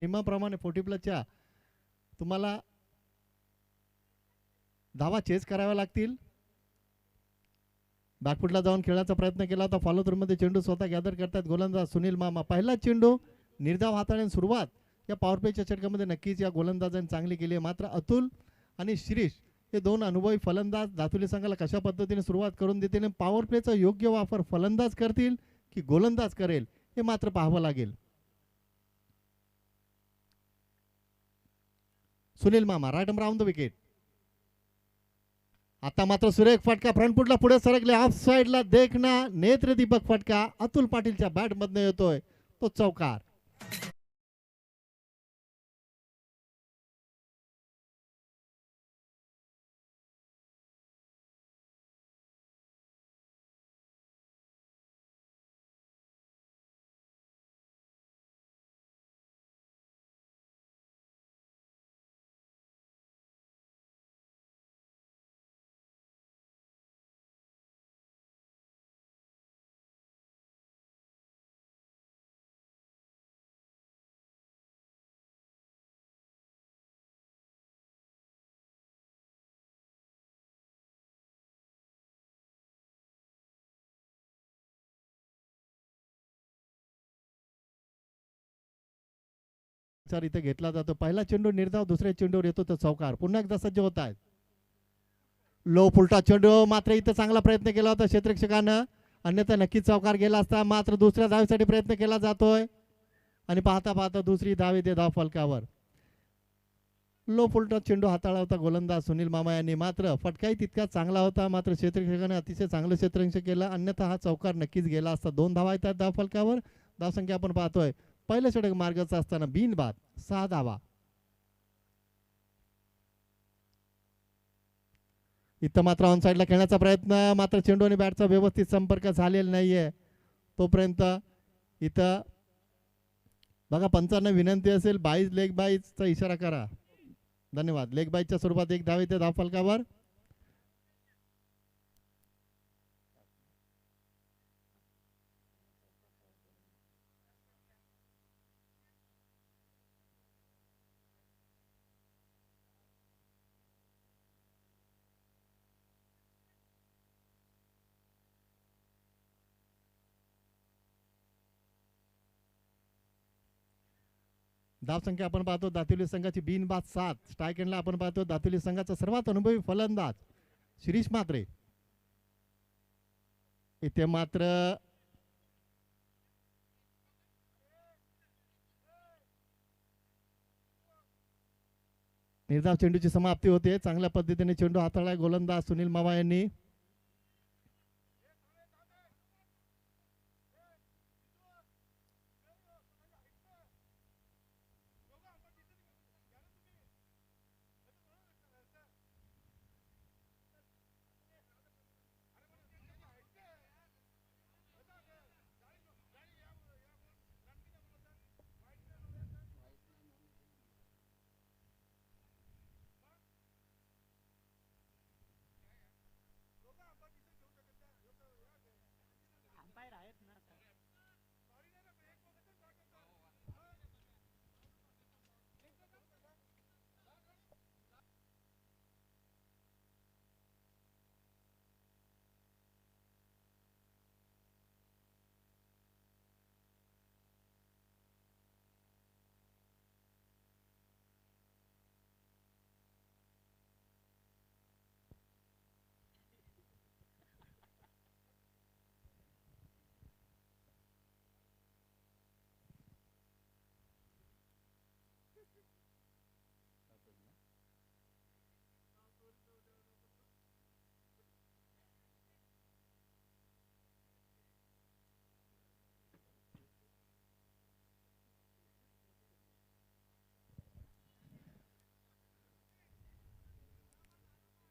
नियमाप्रमाणे 40+च्या तुम्हाला धावा चेस कराव्या लागतील. बॅकफुटला जाऊन खेळायचा प्रयत्न केला होता. फॉलो थ्रूमध्ये चेंडू स्वतः गॅदर करतात गोलंदाज सुनील मामा. पहिला चेंडू निर्धाव हाताळण्याची सुरुवात या पॉवर प्लेच्या षटकामध्ये नक्कीच या गोलंदाजांनी चांगली केली आहे. मात्र अतुल आणि शिरीष हे दोन अनुभवी फलंदाज दातुली संघाला कशा पद्धतीने सुरुवात करून देतील, पॉवर प्लेचा योग्य वापर फलंदाज करतील की गोलंदाज करेल हे मात्र पाहावं लागेल. सुनील मामा राईट राऊंड द विकेट. आता मात्र सुरेख फटका फ्रंट फुटला पुढे सरकले. ऑफ साइडला देखना नेत्र दीपक फटका अतुल पाटीलच्या बॅट मधनं येतोय तो चौकार. इथे घेतला जातो. पहिला चेंडू निर्धाव, दुसऱ्या चेंडूवर येतो तो चौकार. पुन्हा एकदा सज्ज होत आहेत. लो फुलटा चेंडू मात्र इथं चांगला प्रयत्न केला होता क्षेत्ररक्षकानं, अन्यथा नक्कीच चौकार गेला असता. मात्र दुसऱ्या धावेसाठी प्रयत्न केला जातोय आणि पाहता पाहता दुसरी धाव येते धाव फलकावर. लो फुलटा चेंडू हाताळला होता गोलंदाज सुनील मामा यांनी. मात्र फटकाही तितका चांगला होता. मात्र क्षेत्ररक्षकाने अतिशय चांगलं क्षेत्ररक्षण केलं, अन्यथा हा चौकार नक्कीच गेला असता. 2 धावा येतात धाव फलकावर. धावसंख्या आपण पाहतोय पहिलं षटक मार्गाचा असताना बिनबाद 6 धावा. इथं मात्र ऑन साईडला खेळण्याचा प्रयत्न, मात्र चेंडू आणि बॅटचा व्यवस्थित संपर्क झालेला नाहीये. तोपर्यंत इथं बघा पंचांना विनंती असेल 22 लेग बाईजचा इशारा करा. धन्यवाद. लेग बाईजच्या स्वरूपात 1 धाव येते धाव फलकावर. धावसंख्या आपण पाहतो दातिवली संघाची बिनबाद 7. स्ट्राईक एंडला आपण पाहतो दातिवली संघाचा सर्वात अनुभवी फलंदाज शिरीष म्हात्रे. इथे मात्र निर्धाव चेंडूची समाप्ती होते. चांगल्या पद्धतीने चेंडू हाताळला गोलंदाज सुनील मामा यांनी.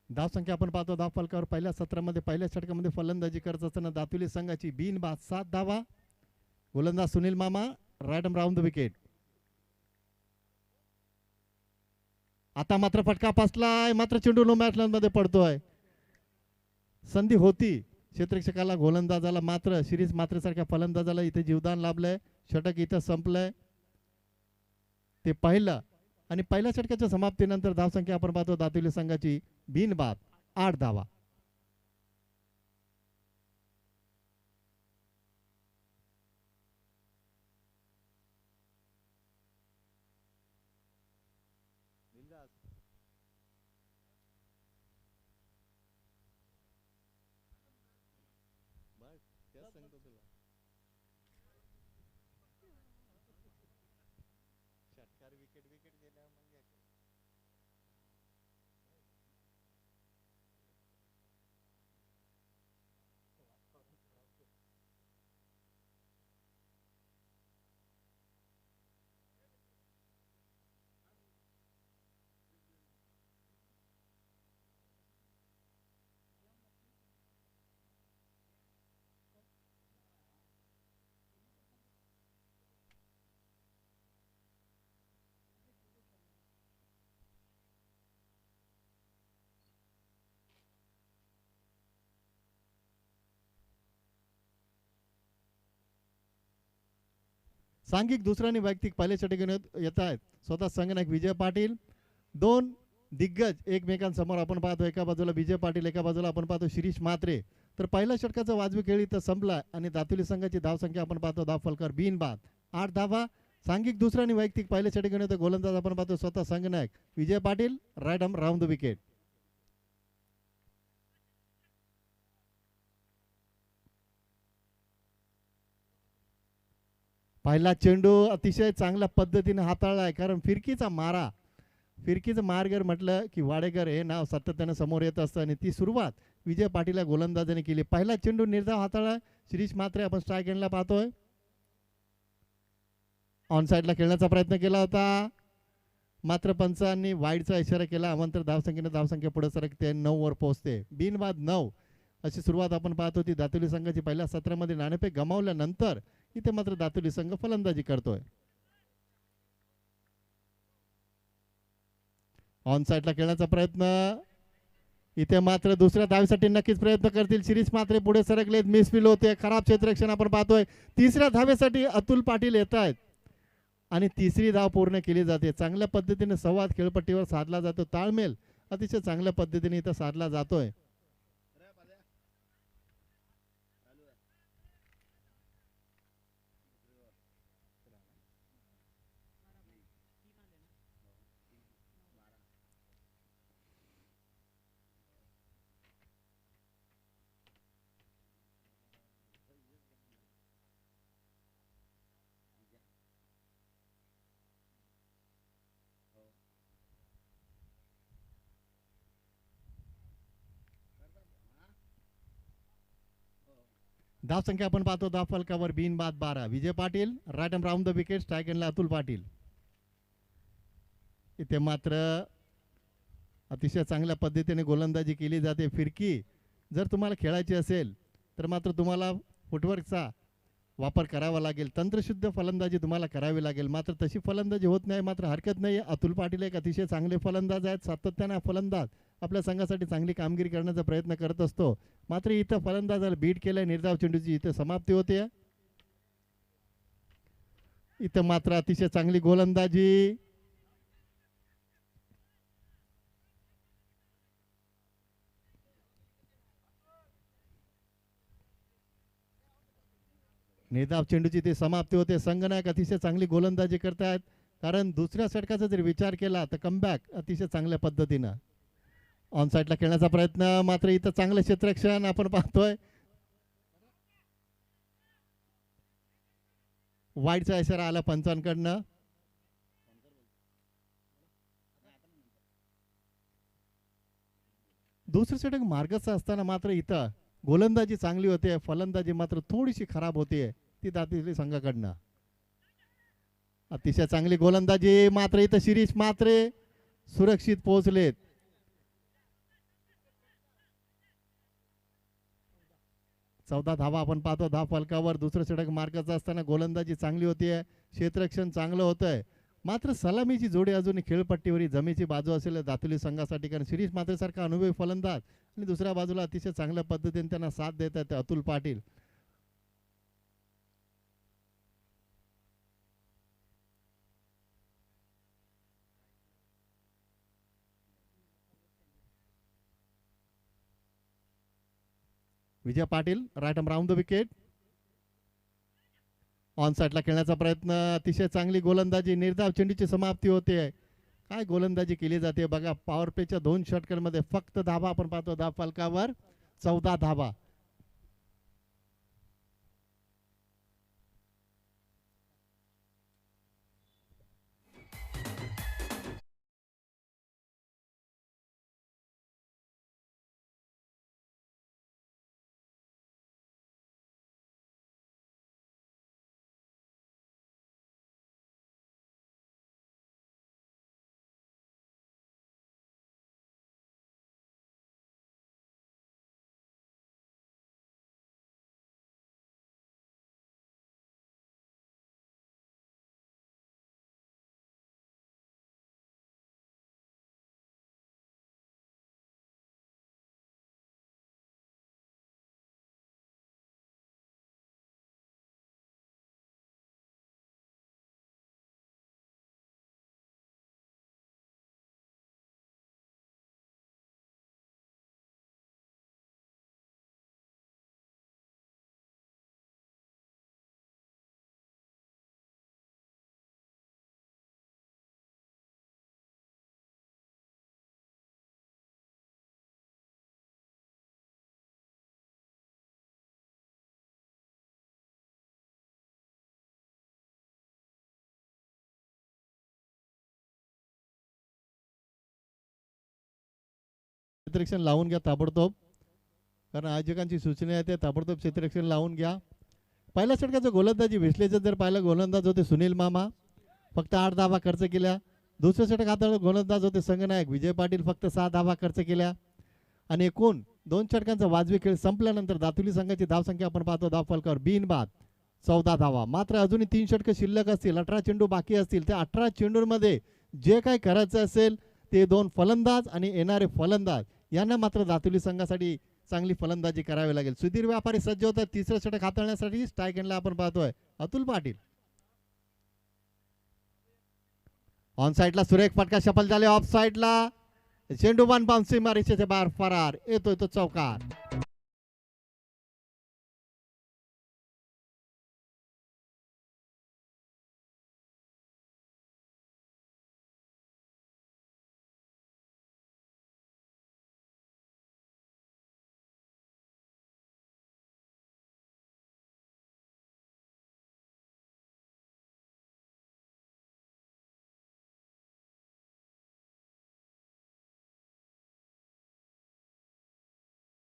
धावसंख्या आपण पाहतो धाव फलकावर पहिल्या सत्रामध्ये पहिल्या षटकामध्ये फलंदाजी करत असताना दातिवली संघाची बिनबाद 7 धावा. गोलंदाज सुनील मामा राईट राऊंड द विकेट. आता मात्र फटका पासलाय, मात्र चेंडू नो मॅच मध्ये पडतोय. संधी होती क्षेत्ररक्षकाला गोलंदाजाला, मात्र शिरीष मात्र सारख्या फलंदाजाला इथे जीवदान लाभलंय. षटक इथं संपलंय. ते पहिलं आणि पहिल्या षटकाच्या समाप्तीनंतर धावसंख्या आपण पाहतो दातुली संघाची बिनबाद 8 धावा. सांघिक दुसरा आणि वैयक्तिक पहिल्या षटकाने येत आहेत. स्वतः संघनायक विजय पाटील, दोन दिग्गज एकमेकांसमोर आपण पाहतो. एका बाजूला विजय पाटील, एका बाजूला आपण पाहतो शिरीष म्हात्रे. तर पहिल्या षटकाचा वाजवी खेळ इथं संपला आणि दातुली संघाची धावसंख्या आपण पाहतो धाव फलकर बिनबाद 8 धावा. सांघिक दुसरा आणि वैयक्तिक पहिल्या षटकाने येतो. गोलंदाज आपण पाहतो स्वतः संघनायक Vijay Patil, right arm round the wicket. पहिला चेंडू अतिशय चांगल्या पद्धतीने हाताळला आहे, कारण फिरकीचं मार्गर म्हटलं की वाडेकर हे नाव सातत्याने समोर येत असतं आणि ती सुरुवात विजय पाटील या गोलंदाजाने केली. पहिला चेंडू निर्धाव हाताळला शिरीष म्हात्रे आपण स्ट्राईक एंडला पाहतोय. ऑन साईडला खेळण्याचा प्रयत्न केला होता, मात्र पंचांनी वाईडचा इशारा केला. अवंतर धावसंख्या पुढे सरकते, 9 वर पोहोचते. बिनबाद 9 अशी सुरुवात आपण पाहत होती दातुली संघाची. पहिल्या सत्रामध्ये नाणेफेक गमावल्यानंतर इथे मात्र दातुली संघ फलंदाजी करतोय. ऑन साईडला खेळण्याचा प्रयत्न, इथे मात्र दुसऱ्या धावेसाठी नक्कीच प्रयत्न करतील शिरीष म्हात्रे. पुढे सरकलेत, मिसफील होते, खराब क्षेत्ररक्षण आपण पाहतोय. तिसऱ्या धावेसाठी अतुल पाटील येत आहेत आणि तिसरी धाव पूर्ण केली जाते. चांगल्या पद्धतीने संवाद खेळपट्टीवर साधला जातो, ताळमेल अतिशय चांगल्या पद्धतीने इथं साधला जातोय. धावसंख्या आपण पाहतो धाव फलकावर बिनबाद 12. Vijay Patil, right arm round the wicket. Strike एंडला अतुल पाटील. इथे मात्र अतिशय चांगल्या पद्धतीने गोलंदाजी केली जाते. फिरकी जर तुम्हाला खेळायची असेल तर मात्र तुम्हाला फुटवर्कचा वापर करावा लागेल, तंत्रशुद्ध फलंदाजी तुम्हाला करावी लागेल. मात्र तशी फलंदाजी होत नाही, मात्र हरकत नाही. अतुल पाटील एक अतिशय चांगले फलंदाज आहेत. सातत्याने फलंदाज आपल्या संघासाठी चांगली कामगिरी करण्याचा प्रयत्न करत असतो. मात्र इथं फलंदाजाला बीट केलंय. निर्धाव चेंडूची इथे समाप्ती होते. इथं मात्र अतिशय चांगली गोलंदाजी. निर्धाव चेंडूची ती समाप्ती होते. संघनायक अतिशय चांगली गोलंदाजी करतायत, कारण दुसऱ्या षटकाचा जर विचार केला तर कमबॅक अतिशय चांगल्या पद्धतीनं. ऑन साईडला खेळण्याचा प्रयत्न, मात्र इथं चांगलं क्षेत्ररक्षण आपण पाहतोय. वाईडचा इशारा आला पंचांकडनं. दुसरं षटक मार्गच असताना मात्र इथं गोलंदाजी चांगली होते, फलंदाजी मात्र थोडीशी खराब होते ती दातुली संघाकडनं. अतिशय चांगली गोलंदाजी, मात्र इथं शिरीष म्हात्रे सुरक्षित पोहोचलेत. 14 धावा आपण पाहतो धाव फलकावर. दुसरं षटक मार्गाचं असताना गोलंदाजी चांगली होतीये, क्षेत्ररक्षण चांगलं होतंय. मात्र सलामीची जोडी अजूनही खेळपट्टीवर जमेची बाजू असेल दातुली संघासाठी, कारण शिरीष म्हात्रे सारखा अनुभवी फलंदाज आणि दुसऱ्या बाजूला अतिशय चांगल्या पद्धतीने त्यांना साथ देत आहेत Atul Patil. Vijay Patil right arm round the wicket. On साईडला खेळण्याचा प्रयत्न, अतिशय चांगली गोलंदाजी, निर्धाव चेंडूची समाप्ती होते. काय गोलंदाजी केली जाते बघा. पॉवर प्लेच्या 2 षटकांमध्ये फक्त धावा आपण पाहतो. धाव फलकावर 14 धावा. क्षेत्ररक्षण लावून घ्या ताबडतोब, कारण आयोजकांची सूचना आहे ते ताबडतोब क्षेत्ररक्षण लावून घ्या. पहिल्या षटकाचं गोलंदाजी विश्लेषण जर पाहिलं, गोलंदाज होते सुनील मामा, फक्त 8 धावा खर्च केल्या. दुसऱ्या षटक हाताळलं गोलंदाज होते संघनायक विजय पाटील, फक्त 6 धावा खर्च केल्या. आणि एकूण 2 षटकांचा वाजवी खेळ संपल्यानंतर दातुली संघाची धावसंख्या आपण पाहतो धाव फलकावर बिनबाद 14 धावा. मात्र अजूनही 3 षटकं शिल्लक असतील, 18 चेंडू बाकी असतील. त्या 18 चेंडूंमध्ये जे काही करायचं असेल ते 2 फलंदाज आणि येणारे फलंदाज यांना मात्र दातुली संघासाठी चांगली फलंदाजी करावी लागेल. सुधीर व्यापारी सज्ज होतात तिसरं षटक हाताळण्यासाठी. स्ट्राईक एंडला आपण पाहतोय अतुल पाटील. ऑन साईडला सुरेख फटका सफल झाले. ऑफ साईडला चेंडू 1 बाउन्सी मारीचे बाहेर फरार. येतोय तो चौकार.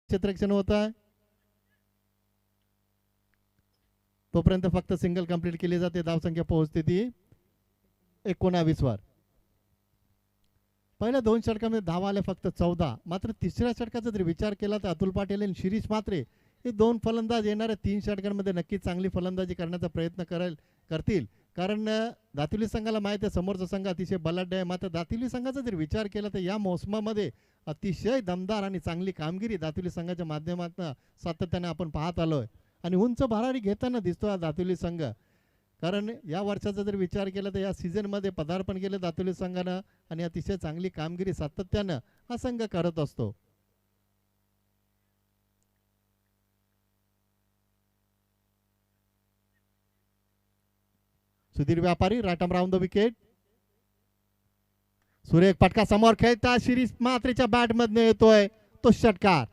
क्षेत्ररक्षण होत आहे तोपर्यंत फक्त सिंगल कंप्लीट केली जाते. धावसंख्या पोहोचते ती 19 वर. पहिल्या 2 षटकामध्ये धावा आल्या फक्त 14. मात्र तिसऱ्या षटकाचा जर विचार केला तर अतुल पाटील आणि शिरीष म्हात्रे हे 2 फलंदाज येणाऱ्या 3 षटकांमध्ये नक्कीच चांगली फलंदाजी करण्याचा प्रयत्न करतील. कारण दातिवली संघाला माहिती आहे समोरचा संघ अतिशय बलाढ्य आहे. मात्र दातिवली संघाचा जर विचार केला तर या मोसमामध्ये अतिशय दमदार आणि चांगली कामगिरी दातिवली संघाच्या माध्यमातून सातत्याने आपण पाहत आलोय. आणि उंच भरारी घेताना दिसतो हा दातिवली संघ. कारण या वर्षाचा जर विचार केला तर या सीझनमध्ये पदार्पण केलं दातिवली संघानं आणि अतिशय चांगली कामगिरी सातत्यानं हा संघ करत असतो. Sudhir Vyapari right arm round the wicket. सुरेख फटका समोर खेळता शिरीष म्हात्रेच्या बॅट मधनं येतोय तो षटकार.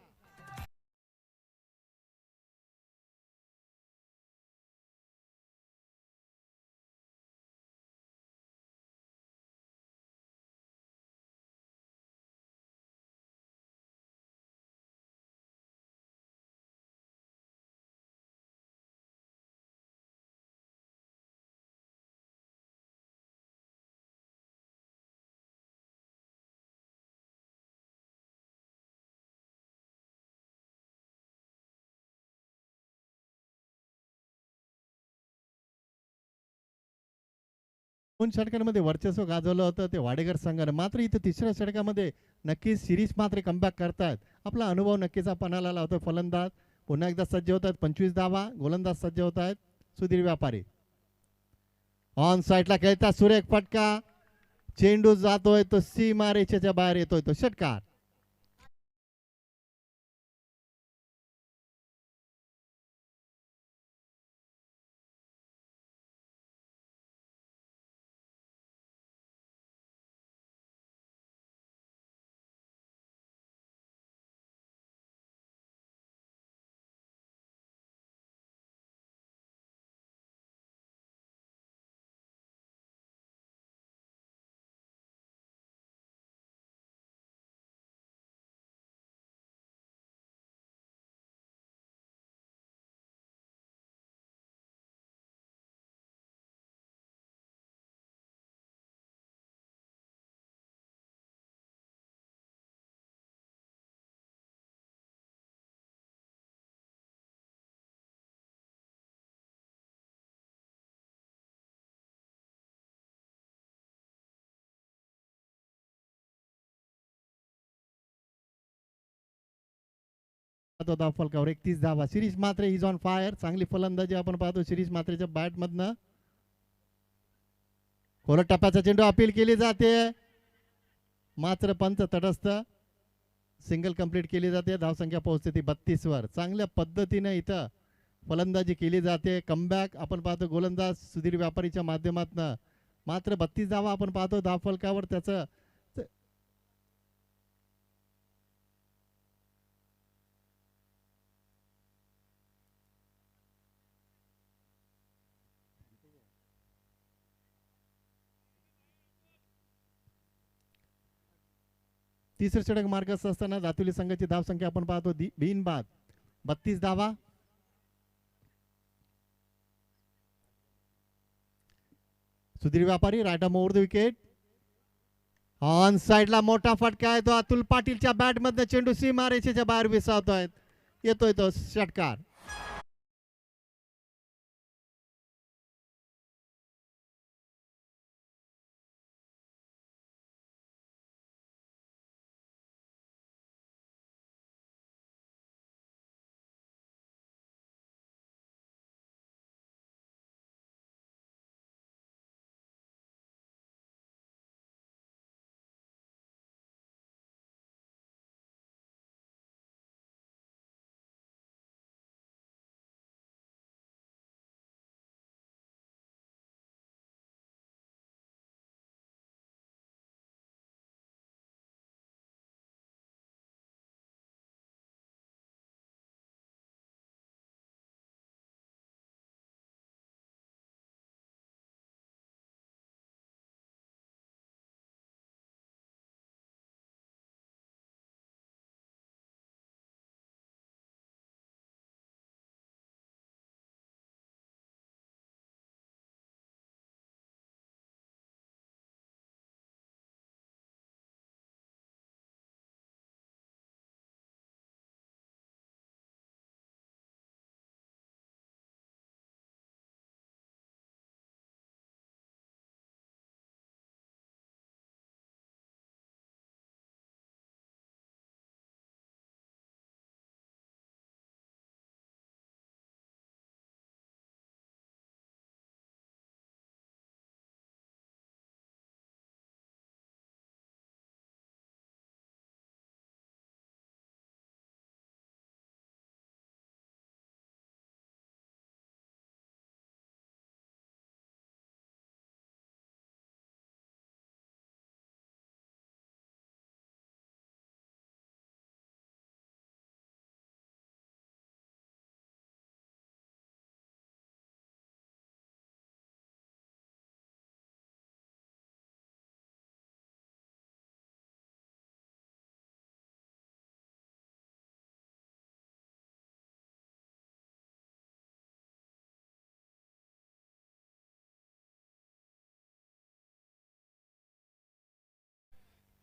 दोन षटकांमध्ये वर्चस्व गाजवलं होतं ते वाडेकर संघानं. मात्र इथं तिसऱ्या षटकामध्ये नक्कीच सिरीज मात्र कमबॅक करतात. आपला अनुभव नक्कीच पणाला लावतो. फलंदाज पुन्हा एकदा सज्ज होतात 25 धावा. गोलंदाज सज्ज होत आहेत सुधीर व्यापारी. ऑन साईडला खेळतात सुरेख फटका. चेंडू जातोय तो सीमा रेषेच्या बाहेर येतोय तो षटकार. तो धाव फलकावर 31 धावा. Shirish Mhatre is on fire. चांगली फलंदाजी आपण पाहतो शिरीष म्हात्रेच्या बॅट मधनं. खोलट टप्प्याचा चेंडू अपील केली जाते मात्र पंच तटस्थ. सिंगल कंप्लीट केली जाते. धावसंख्या पोहोचते ती 32 वर. चांगल्या पद्धतीने इथं फलंदाजी केली जाते. कमबॅक आपण पाहतो गोलंदाज सुधीर व्यापारीच्या माध्यमातून. मात्र 32 धावा आपण पाहतो धाव फलकावर. त्याचं तिसरे षटक मार्गस्थ असताना दातुली संघाची धावसंख्या आपण पाहतो बिनबाद 32 धावा. Sudhir Vyapari right arm over the wicket. On साइडला मोठा फटका आहे तो अतुल पाटीलच्या बॅट मधनं. चेंडू सीमा रेषेच्या बाहेर विसावतोय. येतोय तो षटकार.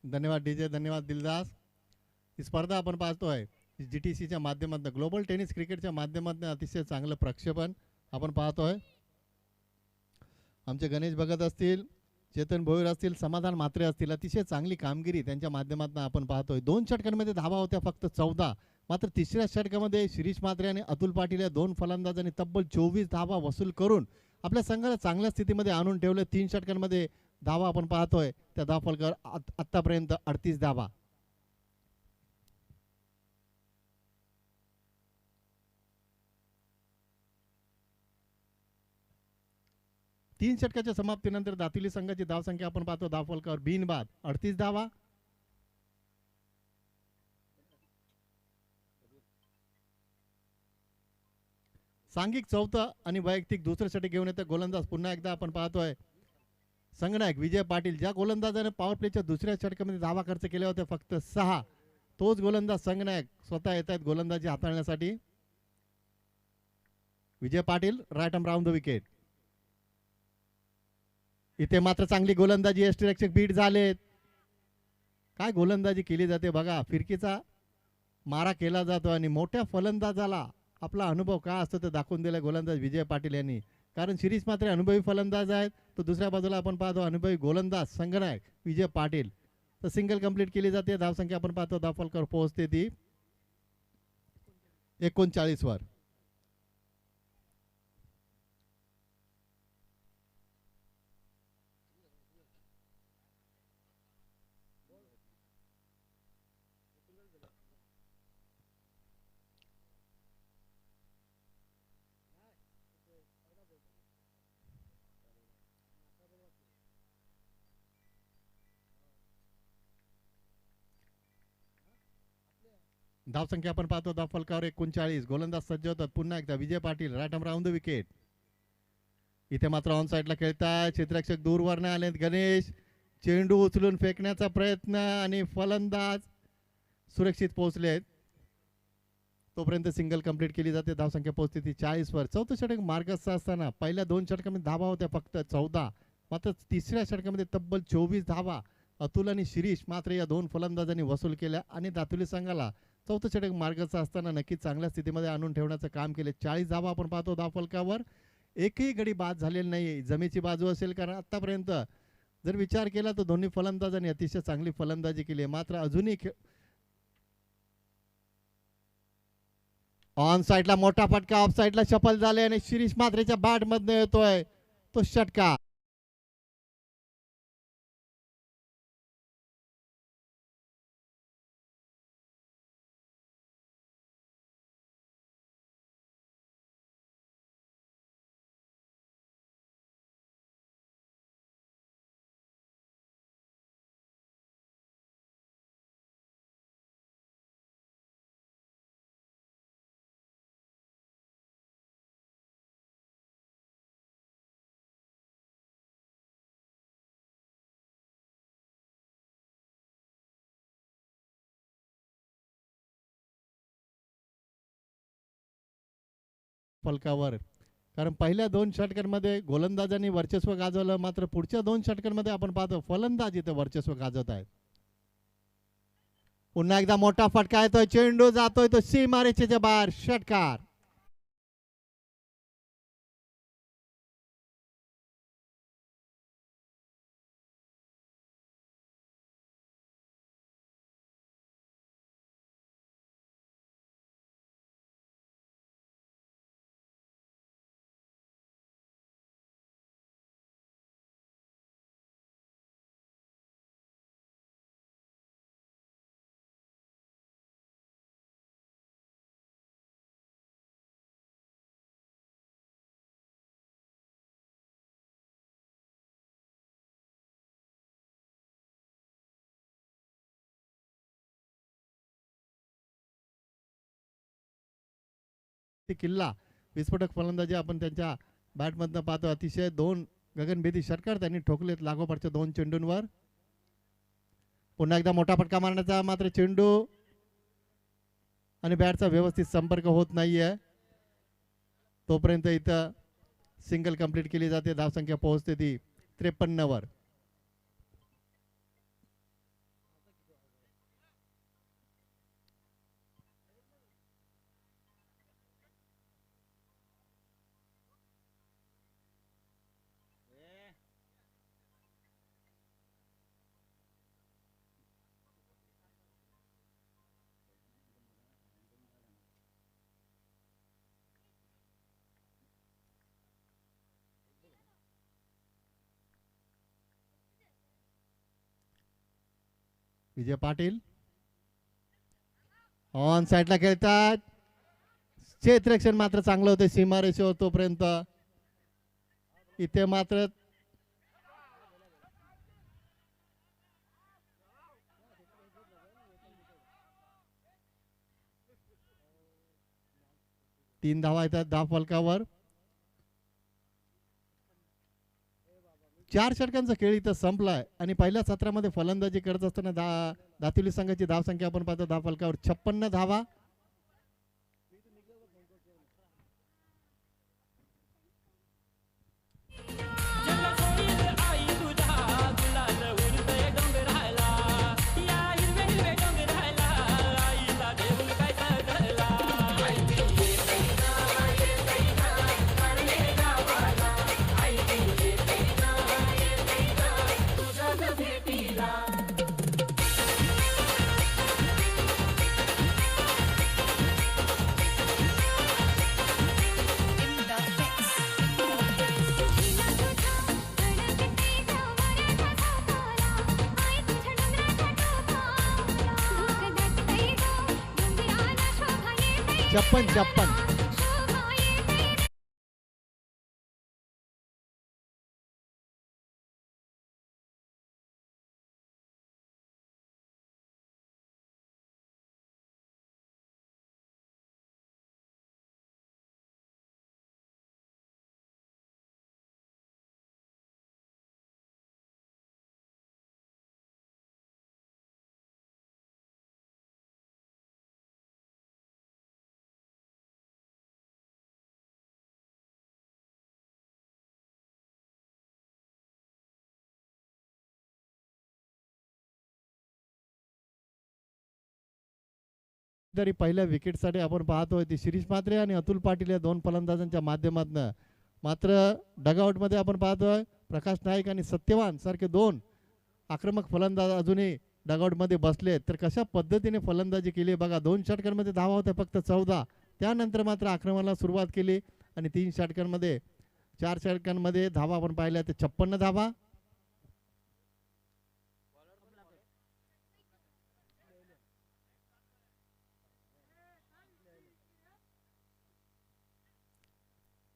धन्यवाद डीजे. धन्यवाद दिलदास. ही स्पर्धा आपण पाहतोय जीटीसीच्या माध्यमातून ग्लोबल टेनिस क्रिकेटच्या माध्यमातून अतिशय चांगलं प्रक्षेपण आपण पाहतोय. आमचे गणेश भगत असतील, चेतन भोईर असतील, समाधान म्हात्रे असतील, अतिशय चांगली कामगिरी त्यांच्या माध्यमातून आपण पाहतोय. 2 षटकांमध्ये धावा होत्या फक्त 14. मात्र तिसऱ्या षटकामध्ये शिरीष म्हात्रे आणि अतुल पाटील या 2 फलंदाजांनी तब्बल 24 धावा वसूल करून आपल्या संघाला चांगल्या स्थितीमध्ये आणून ठेवले. 3 षटकांमध्ये धावा आपण पाहतोय त्या धाव फलकावर आतापर्यंत 38 धावा. तीन षटकाच्या समाप्तीनंतर दातिली संघाची धावसंख्या आपण पाहतो धाव फलकावर बिनबाद 38 धावा. सांघिक चौथं आणि वैयक्तिक दुसरं षटक घेऊन येतं गोलंदाज. पुन्हा एकदा आपण पाहतोय संघनायक विजय पाटील. ज्या गोलंदाजाने पॉवर प्लेच्या दुसऱ्या षटकामध्ये धावा खर्च केले होते फक्त 6, तोच गोलंदाज संघनायक स्वतः येत आहेत गोलंदाजी हाताळण्यासाठी. Vijay Patil right arm round the wicket. इथे मात्र चांगली गोलंदाजी. यष्टीरक्षक बीट झालेत. काय गोलंदाजी केली जाते बघा. फिरकीचा मारा केला जातो आणि मोठ्या फलंदाजाला आपला अनुभव काय असतो ते दाखवून दिला गोलंदाज विजय पाटील यांनी. कारण शिरीष मात्र अनुभवी फलंदाज आहेत, तर दुसऱ्या बाजूला आपण पाहतो अनुभवी गोलंदाज संघनायक विजय पाटील. तर सिंगल कंप्लीट केली जाते. धावसंख्या आपण पाहतो धाव फलकावर पोहोचते ती 39 वर. धावसंख्या आपण पाहतो धावफलकावर 39. गोलंदाज सज्ज होतात पुन्हा एकदा. Vijay Patil right arm round the wicket. इथे मात्र ऑन साईडला खेळतात. क्षेत्ररक्षक दूरवरनं आले. गणेश चेंडू उचलून फेकण्याचा प्रयत्न आणि फलंदाज सुरक्षित पोहोचलेत. तोपर्यंत सिंगल कंप्लीट केली जाते. धावसंख्या पोहोचते ती 40 वर. चौथं षटक मार्गस्थ असताना पहिल्या 2 षटकामध्ये धावा होत्या फक्त 14. मात्र तिसऱ्या षटकामध्ये तब्बल 24 धावा अतुल आणि शिरीष मात्र या 2 फलंदाजांनी वसूल केल्या आणि दातुली संघाला चौथं षटक मार्गस्थ असताना नक्कीच चांगल्या स्थितीमध्ये आणून ठेवण्याचं काम केले. 40 धावा आपण पाहतो धावफलकावर. एकही गडी बाद झालेली नाही. जमेची बाजू असेल कारण आतापर्यंत जर विचार केला तर दोन्ही फलंदाजांनी अतिशय चांगली फलंदाजी केली आहे. मात्र अजूनही ऑन साईडला मोठा फटका ऑफ साईडला शफल झाले आणि शिरीष मात्रेच्या बॅट मध्ये येतोय तो षटका. फलकावर कारण पहिल्या 2 षटकांमध्ये गोलंदाजांनी वर्चस्व गाजवलं. मात्र पुढच्या 2 षटकांमध्ये आपण पाहतो फलंदाज इथे वर्चस्व गाजवत आहेत. पुन्हा एकदा मोठा फटका येतोय. चेंडू जातोय तो सीमारेषेच्या बाहेर. षटकार. किल्ला विस्फोटक फलंदाजी आपण त्यांच्या बॅटमधनं पाहतो. अतिशय 2 गगनभेदी षटकार त्यांनी ठोकलेत लागोपाठच्या 2 चेंडूंवर. पुन्हा एकदा मोठा फटका मारण्याचा मात्र चेंडू आणि बॅटचा व्यवस्थित संपर्क होत नाहीये. तोपर्यंत इथं सिंगल कंप्लीट केली जाते. धावसंख्या पोहोचते ती 53 वर. विजय पाटील ऑन साईडला खेळतात. क्षेत्ररक्षण मात्र चांगलं होतं सीमारेषेवर. तोपर्यंत इथे मात्र तीन धावा येतात धावफलकावर. 4 षटकांचा खेळ इथं संपलाय आणि पहिल्या सत्रामध्ये फलंदाजी करत असताना दातिवली संघाची धावसंख्या आपण पाहतो धावफलकावर 56 धावा. 56. तरी पहिल्या विकेटसाठी आपण पाहतोय ती शिरीष म्हात्रे आणि अतुल पाटील या दोन फलंदाजांच्या माध्यमातून. मात्र डगआउटमध्ये आपण पाहतोय प्रकाश नाईक आणि सत्यवान सारखे दोन आक्रमक फलंदाज अजूनही डगआउटमध्ये बसले. तर कशा पद्धतीने फलंदाजी केली बघा. 2 षटकांमध्ये धावा होत्या फक्त 14. त्यानंतर मात्र आक्रमणाला सुरुवात केली आणि 3 षटकांमध्ये 4 षटकांमध्ये धावा आपण पाहिल्या ते 56 धावा.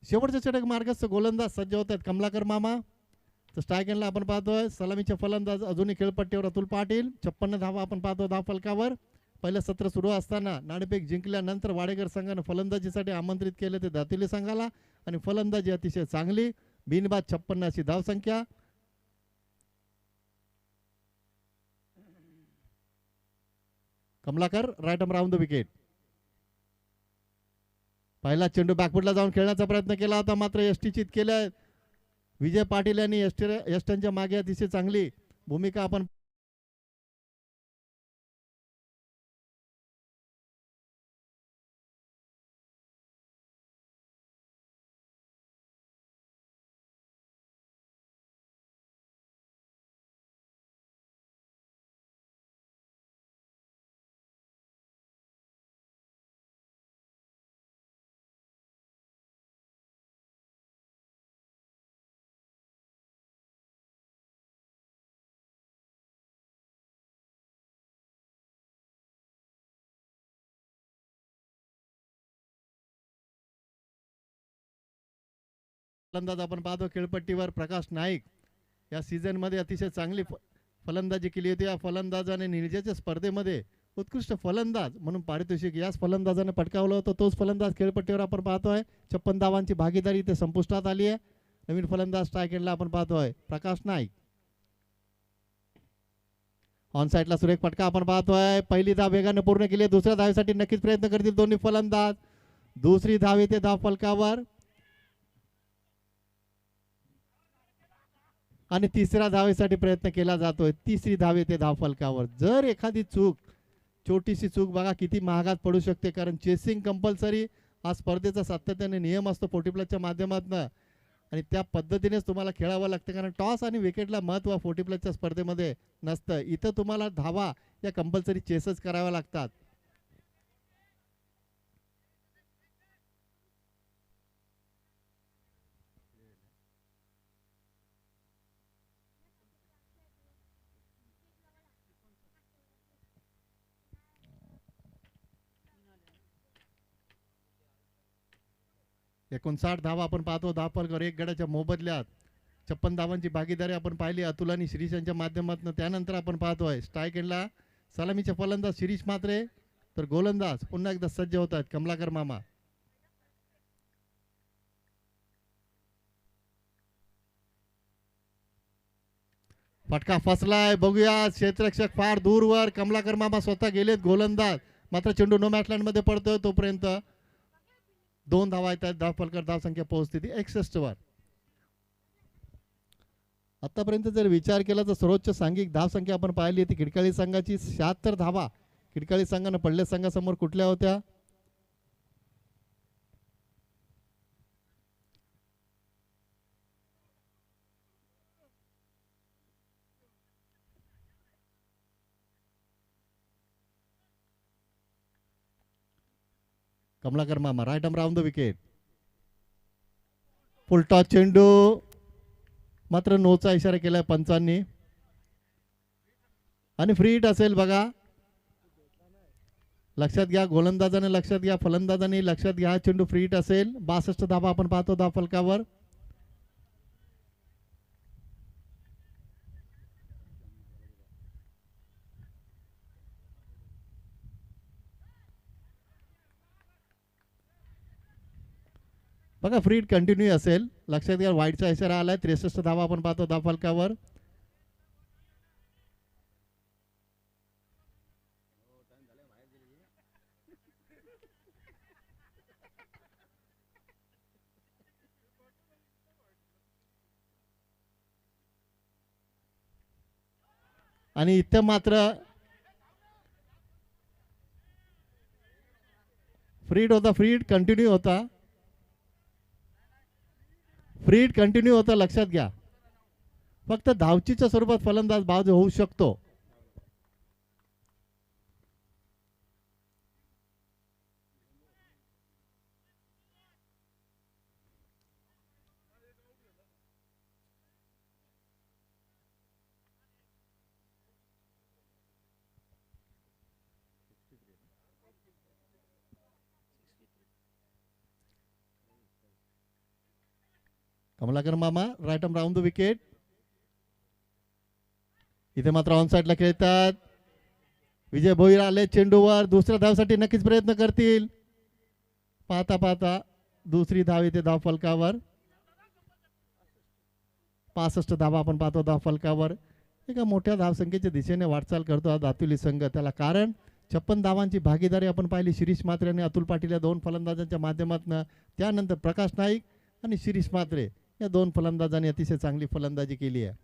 शेवटच्या षटक मार्गस्थ गोलंदाज सज्ज होत आहेत कमलाकर मामा. तर स्ट्राईक एंडला आपण पाहतोय सलामीचे फलंदाज अजूनही खेळपट्टीवर अतुल पाटील. 56 धावा आपण पाहतो धाव फलकावर. पहिलं सत्र सुरू असताना नाणेफेक जिंकल्यानंतर वाडेकर संघाने फलंदाजीसाठी आमंत्रित केले ते दातिले संघाला आणि फलंदाजी अतिशय चांगली. बिनबाद 56 अशी धावसंख्या. Kamlakar right arm round the wicket. पहिला चेंडू बॅकफुटला जाऊन खेळण्याचा प्रयत्न केला होता मात्र यष्टी चित केले. विजय पाटील यांनी यष्ट्यांच्या मागे अतिशय चांगली भूमिका आपण फलंदाज आपण पाहतो खेळपट्टीवर प्रकाश नाईक या सीझन मध्ये अतिशय चांगली फलंदाजी केली होती. या फलंदाजाने निर्जेच्या स्पर्धेमध्ये उत्कृष्ट फलंदाज म्हणून पारितोषिक याच फलंदाजाने पटकावलं होतं. तोच फलंदाज खेळपट्टीवर आपण पाहतोय. 56 धावांची भागीदारी इथे संपुष्टात आली आहे. नवीन फलंदाज स्ट्राईक एंडला आपण पाहतोय प्रकाश नाईक. ऑन साईडला सुरेख फटका आपण पाहतोय. पहिली धाव वेगाने पूर्ण केली. दुसऱ्या धावेसाठी नक्कीच प्रयत्न करतील दोन्ही फलंदाज. दुसरी धाव येते धाव फलकावर आणि तिसऱ्या धावेसाठी प्रयत्न केला जातोय. तिसरी धाव येते धाव फलकावर. जर एखादी चूक छोटीशी चूक बघा किती महागात पडू शकते. कारण चेसिंग कंपल्सरी हा स्पर्धेचा सातत्याने नियम असतो 40 प्लसच्या माध्यमातून आणि त्या पद्धतीनेच तुम्हाला खेळावं लागतं. कारण टॉस आणि विकेटला महत्त्व 40 प्लसच्या स्पर्धेमध्ये नसतं. इथं तुम्हाला धावा या कंपल्सरी चेसच कराव्या लागतात. एकोणसाठ धावा आपण पाहतो धाव फलकावर. एक गड्याच्या मोबदल्यात 56 धावांची भागीदारी आपण पाहिली अतुल आणि शिरीष यांच्या माध्यमातून. त्यानंतर आपण पाहतोय स्ट्राईक एंडला सलामीचे फलंदाज शिरीष म्हात्रे तर गोलंदाज पुन्हा एकदा सज्ज होत आहेत कमलाकर मामा. फटका फसलाय बघूया. क्षेत्ररक्षक फार दूरवर. कमलाकर मामा स्वतः गेलेत गोलंदाज मात्र चेंडू नो मॅचलँड मध्ये पडतोय. तोपर्यंत 2 धावा येतात. धाव फलकावर धाव संख्या पोहोचते ती 61 वर. आतापर्यंत जर विचार केला तर सर्वोच्च सांघिक धाव संख्या आपण पाहिली ती खिडकाळी संघाची 76 धावा खिडकाळी संघानं पडले संघासमोर कुठल्या होत्या. Kamlakar Mama right arm round the wicket. Full toss चेंडू मात्र नोचा इशारा केलाय पंचांनी आणि फ्री हिट असेल बघा. लक्षात घ्या, गोलंदाजाने लक्षात घ्या, फलंदाजाने लक्षात घ्या. चेंडू फ्री हिट असेल. 62 धावा आपण पाहतो धाव फलकावर. बघा फ्री हिट कंटिन्यू असेल. लक्षात घ्या, वाईटचा इशारा आलाय. 63 धावा आपण पाहतो धाव फलकावर. आणि इथं मात्र फ्री हिट होता. फ्री हिट कंटिन्यू होता. फ्री हिट कंटिन्यू होता. लक्षात घ्या, फक्त धावचीच्या स्वरूपात फलंदाज बाद होऊ शकतो. Kamlakar Mama right arm round the wicket. इथे मात्र ऑन साईडला खेळतात. विजय भोईर आले चेंडूवर. दुसऱ्या धावसाठी नक्कीच प्रयत्न करतील. पाहता पाहता दुसरी धाव इथे धाव फलकावर. 65 धावा आपण पाहतो धाव फलकावर. एका मोठ्या धावसंख्येच्या दिशेने वाटचाल करतो हा दातुली संघ. त्याला कारण 56 धावांची भागीदारी आपण पाहिली शिरीष म्हात्रे आणि अतुल पाटील या दोन फलंदाजांच्या माध्यमातून. त्यानंतर प्रकाश नाईक आणि शिरीष म्हात्रे या दोन फलंदाजांनी अतिशय चांगली फलंदाजी केली आहे.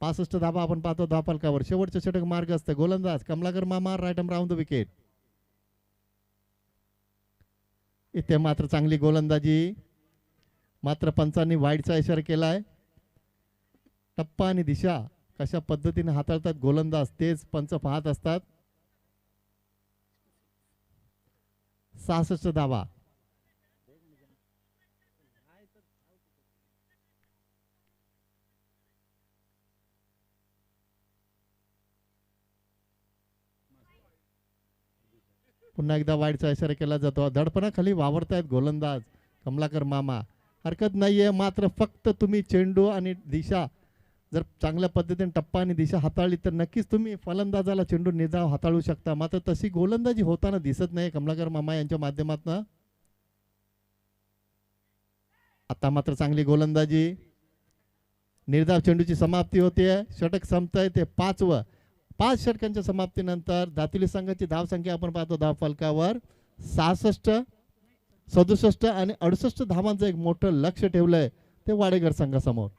65 धावा आपण पाहतो धाव फलकावर. शेवटचे षटक मार्ग असते. गोलंदाज Kamlakar Mama right arm round the wicket. इथे मात्र चांगली गोलंदाजी. मात्र पंचांनी वाईडचा इशारा केलाय. टप्पा आणि दिशा कशा पद्धतीने हाताळतात गोलंदाज तेच पंच पाहत असतात. 66 धावा. पुन्हा एकदा वाईडचा इशारा केला जातो. धडपणाखाली वावरतायत गोलंदाज कमलाकर मामा. हरकत नाहीये, मात्र फक्त तुम्ही चेंडू आणि दिशा जर चांगल्या पद्धतीने टप्पा आणि दिशा हाताळली तर नक्कीच तुम्ही फलंदाजाला चेंडू निर्धाव हाताळू शकता. मात्र तशी गोलंदाजी होताना दिसत नाही कमलाकर मामा यांच्या माध्यमातून. आता मात्र चांगली गोलंदाजी. निर्धाव चेंडूची समाप्ती होते. षटक संपतंय ते 5वं. 5 षटकांच्या समाप्तीनंतर दातुली संघाची धावसंख्या आपण पाहतो धाव फलकावर 66, 67 आणि 68 धावांचं एक मोठं लक्ष ठेवलंय ते वाडेकर संघासमोर.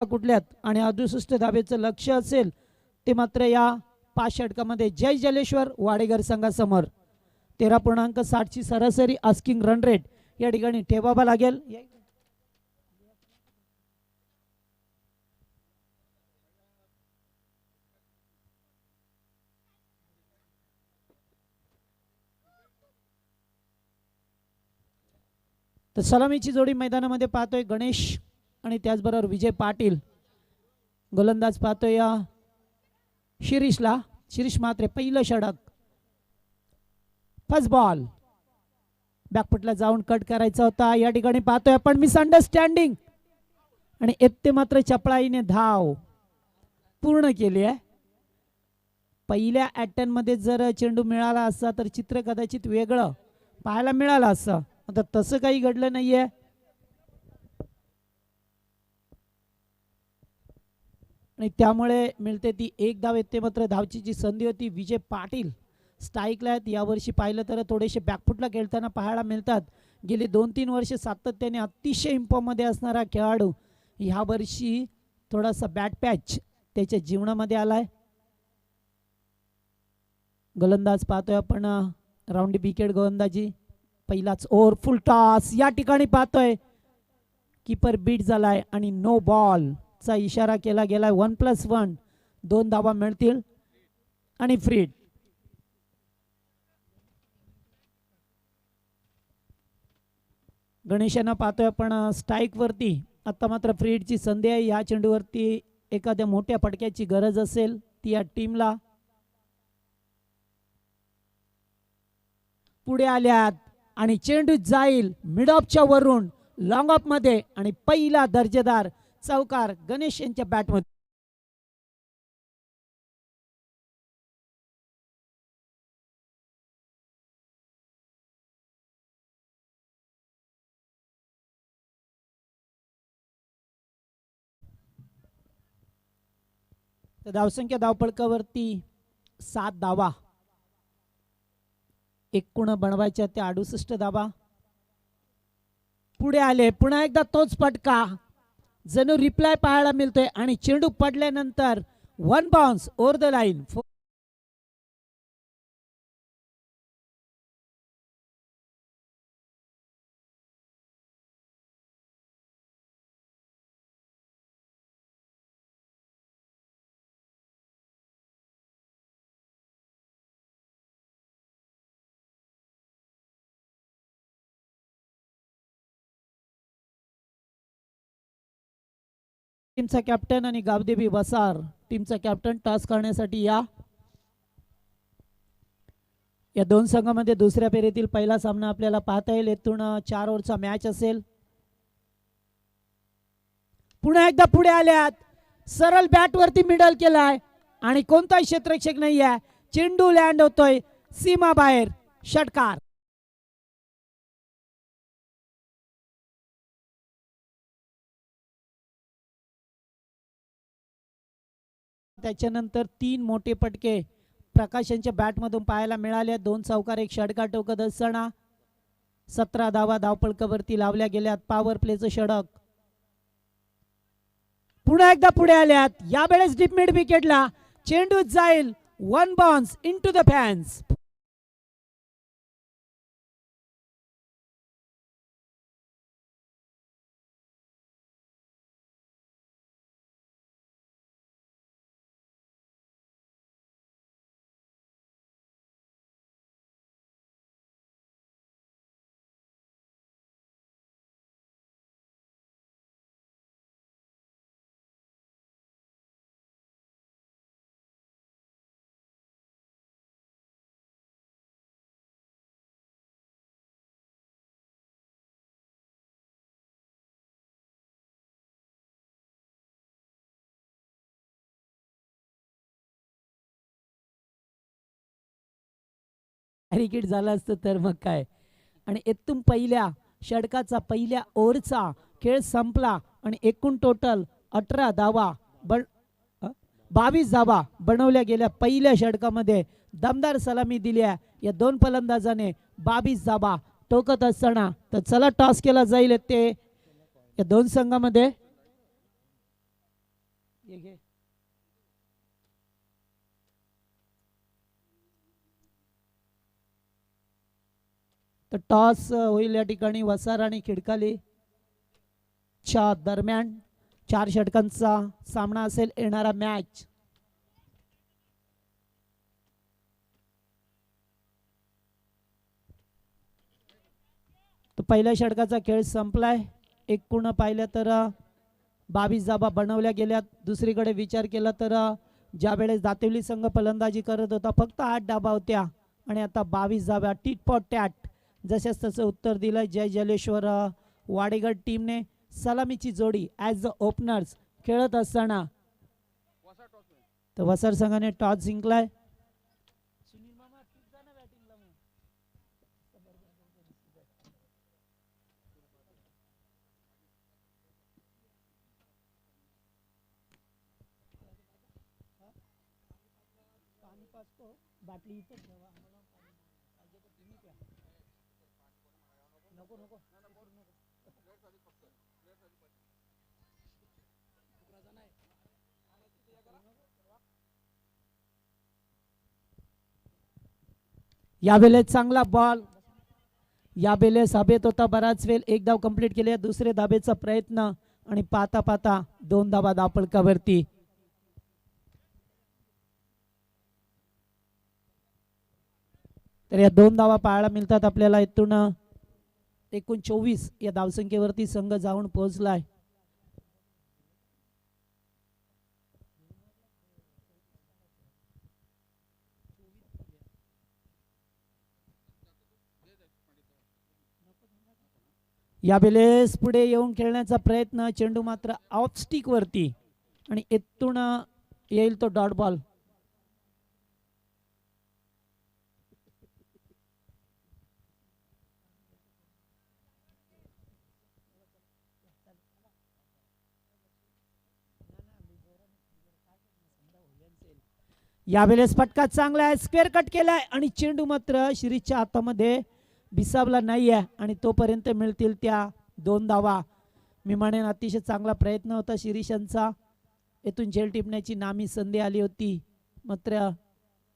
कुठल्यात आणि 68 धाब्याचं लक्ष असेल ते मात्र या 5 षटकामध्ये जय जलेश्वर वाडेगर संघासमोर 13.60 ची सरासरी आस्किंग रन रेट या ठिकाणी ठेवावा लागेल. तर सलामीची जोडी मैदानामध्ये पाहतोय गणेश आणि त्याचबरोबर विजय पाटील. गोलंदाज पाहतोय या शिरीष मात्रे. पहिलं षटक फर्स्ट बॉल बॅकफुटला जाऊन कट करायचा होता. या ठिकाणी पाहतोय आपण मिसअंडरस्टँडिंग आणि येते मात्र चपळाईने धाव पूर्ण केली आहे. पहिल्या ॲटन मध्ये जर चेंडू मिळाला असता तर चित्र कदाचित वेगळं पाहायला मिळालं असतं. आता तसं काही घडलं नाहीये. आणि त्यामुळे मिळते ती एक धाव. येते मात्र धावची जी संधी होती विजय पाटील स्ट्राईकला आहेत. यावर्षी पाहिलं तर थोडेसे बॅकफुटला खेळताना पाहायला मिळतात. गेली 2-3 वर्ष सातत्याने अतिशय इम्पॉमध्ये असणारा खेळाडू ह्या वर्षी थोडासा बॅट पॅच त्याच्या जीवनामध्ये आलाय. गोलंदाज पाहतोय आपण राऊंडी विकेट गोलंदाजी. पहिलाच ओव्हर फुल टॉस. या ठिकाणी पाहतोय कीपर बीट झालाय आणि नो बॉल चा इशारा केला गेलाय. 1+1 2 धावा मिळतील आणि फ्रीड. गणेशांना पाहतोय आपण स्ट्राईक वरती. आता मात्र फ्रीडची संधी आहे. या चेंडूवरती एखाद्या मोठ्या फटक्याची गरज असेल ती या टीमला. पुढे आल्यात आणि चेंडू जाईल मिड ऑफच्या वरून लॉंग ऑफ मध्ये आणि पहिला दर्जेदार चौकार गणेश यांच्या बॅटमध्ये. धावसंख्या धावपळकावरती 7 धावा. एकूण बनवायच्या त्या 68 धावा. पुढे आले पुन्हा एकदा तोच फटका. जणू रिप्लाय पाहायला मिळतोय आणि चेंडू पडल्यानंतर 1 बाउन्स ओव्हर द लाईन. टीमचा कॅप्टन आणि गावदेवी वसार टीमचा कॅप्टन टॉस करण्यासाठी या दोन संघामध्ये दुसऱ्या फेरीतील पहिला सामना आपल्याला पाहता येईल. येथून 4 ओव्हरचा मॅच असेल. पुन्हा एकदा पुढे आल्यात. सरळ बॅट वरती मिडल केलाय आणि कोणताही क्षेत्ररक्षक नाही आहे. चेंडू लँड होतोय सीमा बाहेर. षटकार. त्याच्यानंतर 3 मोठे फटके प्रकाश यांच्या बॅटमधून पाहायला मिळाले. 2 चौकार 1 षटकार टोकत असताना 17 धावा धावपळकावरती लावल्या गेल्यात. पॉवर प्लेचं षटक. पुन्हा एकदा पुढे आल्यात. यावेळेस डीप मिड विकेटला चेंडू जाईल 1 bounce into the fans. Cricket झालं असतं तर मग काय. आणि येथून पहिल्या षटकाचा पहिल्या ओव्हरचा खेळ संपला आणि एकूण टोटल 18 धावा 22 धावा बनवल्या गेल्या. पहिल्या षटकामध्ये दमदार सलामी दिल्या या 2 फलंदाजाने 22 धावा टोकत असताना. तर चला टॉस केला जाईल ते या 2 संघामध्ये. ये घे. तर टॉस होईल या ठिकाणी वसार आणि खिडकाली च्या दरम्यान 4 षटकांचा सामना असेल येणारा मॅच. तर पहिल्या षटकाचा खेळ संपलाय. एकूण पाहिलं तर 22 धाबा बनवल्या गेल्यात. दुसरीकडे विचार केला तर ज्या वेळेस दातेवली संघ फलंदाजी करत होता फक्त 8 धाबा होत्या आणि आता 22 धाबा. टिट फॉर टॅट जसेच तसं उत्तर दिलं जय जलेश्वर वाडेगड टीमने. सलामीची जोडी ॲज द ओपनर्स खेळत असताना तर वसर संघाने टॉस जिंकलाय. बाटली इथं ठेवा. नको नको यावेळेस चांगला बॉल. यावेळेस हवेत होता बराच वेळ. एक धाव कंप्लीट केली. दुसरे धाबेचा प्रयत्न आणि पाहता पाहता 2 धाबा धावफलकावरती. तर या 2 धावा पाहायला मिळतात आपल्याला. इथून एकूण 24 या धावसंख्येवरती संघ जाऊन पोहोचलाय. यावेळेस पुढे येऊन खेळण्याचा प्रयत्न. चेंडू मात्र ऑफ स्टिक वरती आणि इथून येईल तो डॉट बॉल. यावेळेस फटका चांगला आहे. स्क्वेअर कट केलाय आणि चेंडू मात्र शिरीषच्या हातामध्ये बिसावला नाही आहे आणि तोपर्यंत मिळतील त्या 2 धावा. मी म्हणेन अतिशय चांगला प्रयत्न होता शिरीषांचा. येथून झेल टिपण्याची नामी संधी आली होती मात्र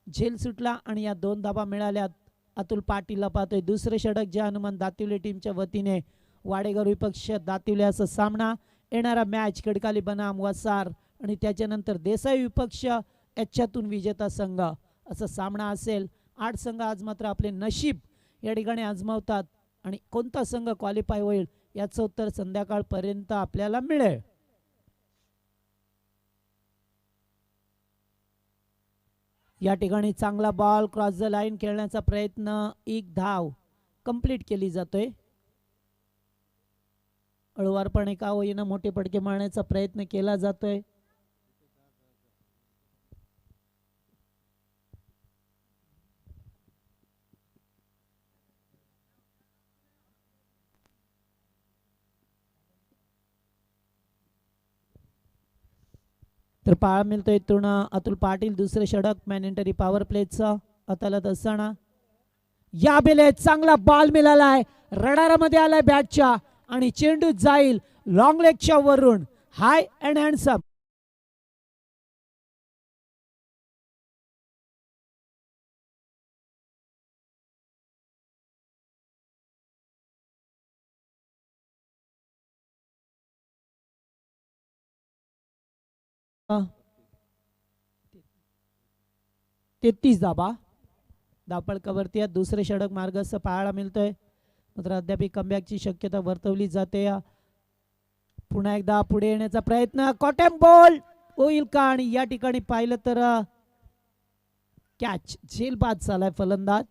झेल सुटला आणि या 2 धावा मिळाल्यात. अतुल पाटीलला पाहतोय. दुसरे षटक जे हनुमान दातिवले टीमच्या वतीने वाडेगाव विपक्ष दातिवले असा सामना. येणारा मॅच खडकाली बनाम वसार आणि त्याच्यानंतर देसाई विपक्ष याच्यातून विजेता संघ असा सामना असेल. 8 संघ आज मात्र आपले नशीब या ठिकाणी आजमावतात आणि कोणता संघ क्वालिफाय होईल याचं उत्तर संध्याकाळपर्यंत आपल्याला मिळेल. या ठिकाणी चांगला बॉल क्रॉस द लाईन खेळण्याचा प्रयत्न. 1 धाव कंप्लीट केली जातोय. हळुवारपणे का होईना मोठे फटके मारण्याचा प्रयत्न केला जातोय. तर पाहायला मिळतोय इथून अतुल पाटील. दुसरे षटक मॅनेटरी पॉवर प्लेचा हाताळत असताना या बेले चांगला बॉल मिळालाय. रडारामध्ये आलाय बॅटच्या आणि चेंडू जाईल लॉंग लेगच्या वरून. हाय अँड हँडसम. अ 33 धाबा धावफलकावरती आहे. दुसरे षटक मार्गस्थ पाहायला मिळतोय मात्र अद्याप कमबॅकची शक्यता वर्तवली जाते. पुन्हा एकदा पुढे येण्याचा प्रयत्न. कॉटन बॉल होईल का आणि या ठिकाणी पाहिलं तर कॅच. झेल बाद झालाय फलंदाज.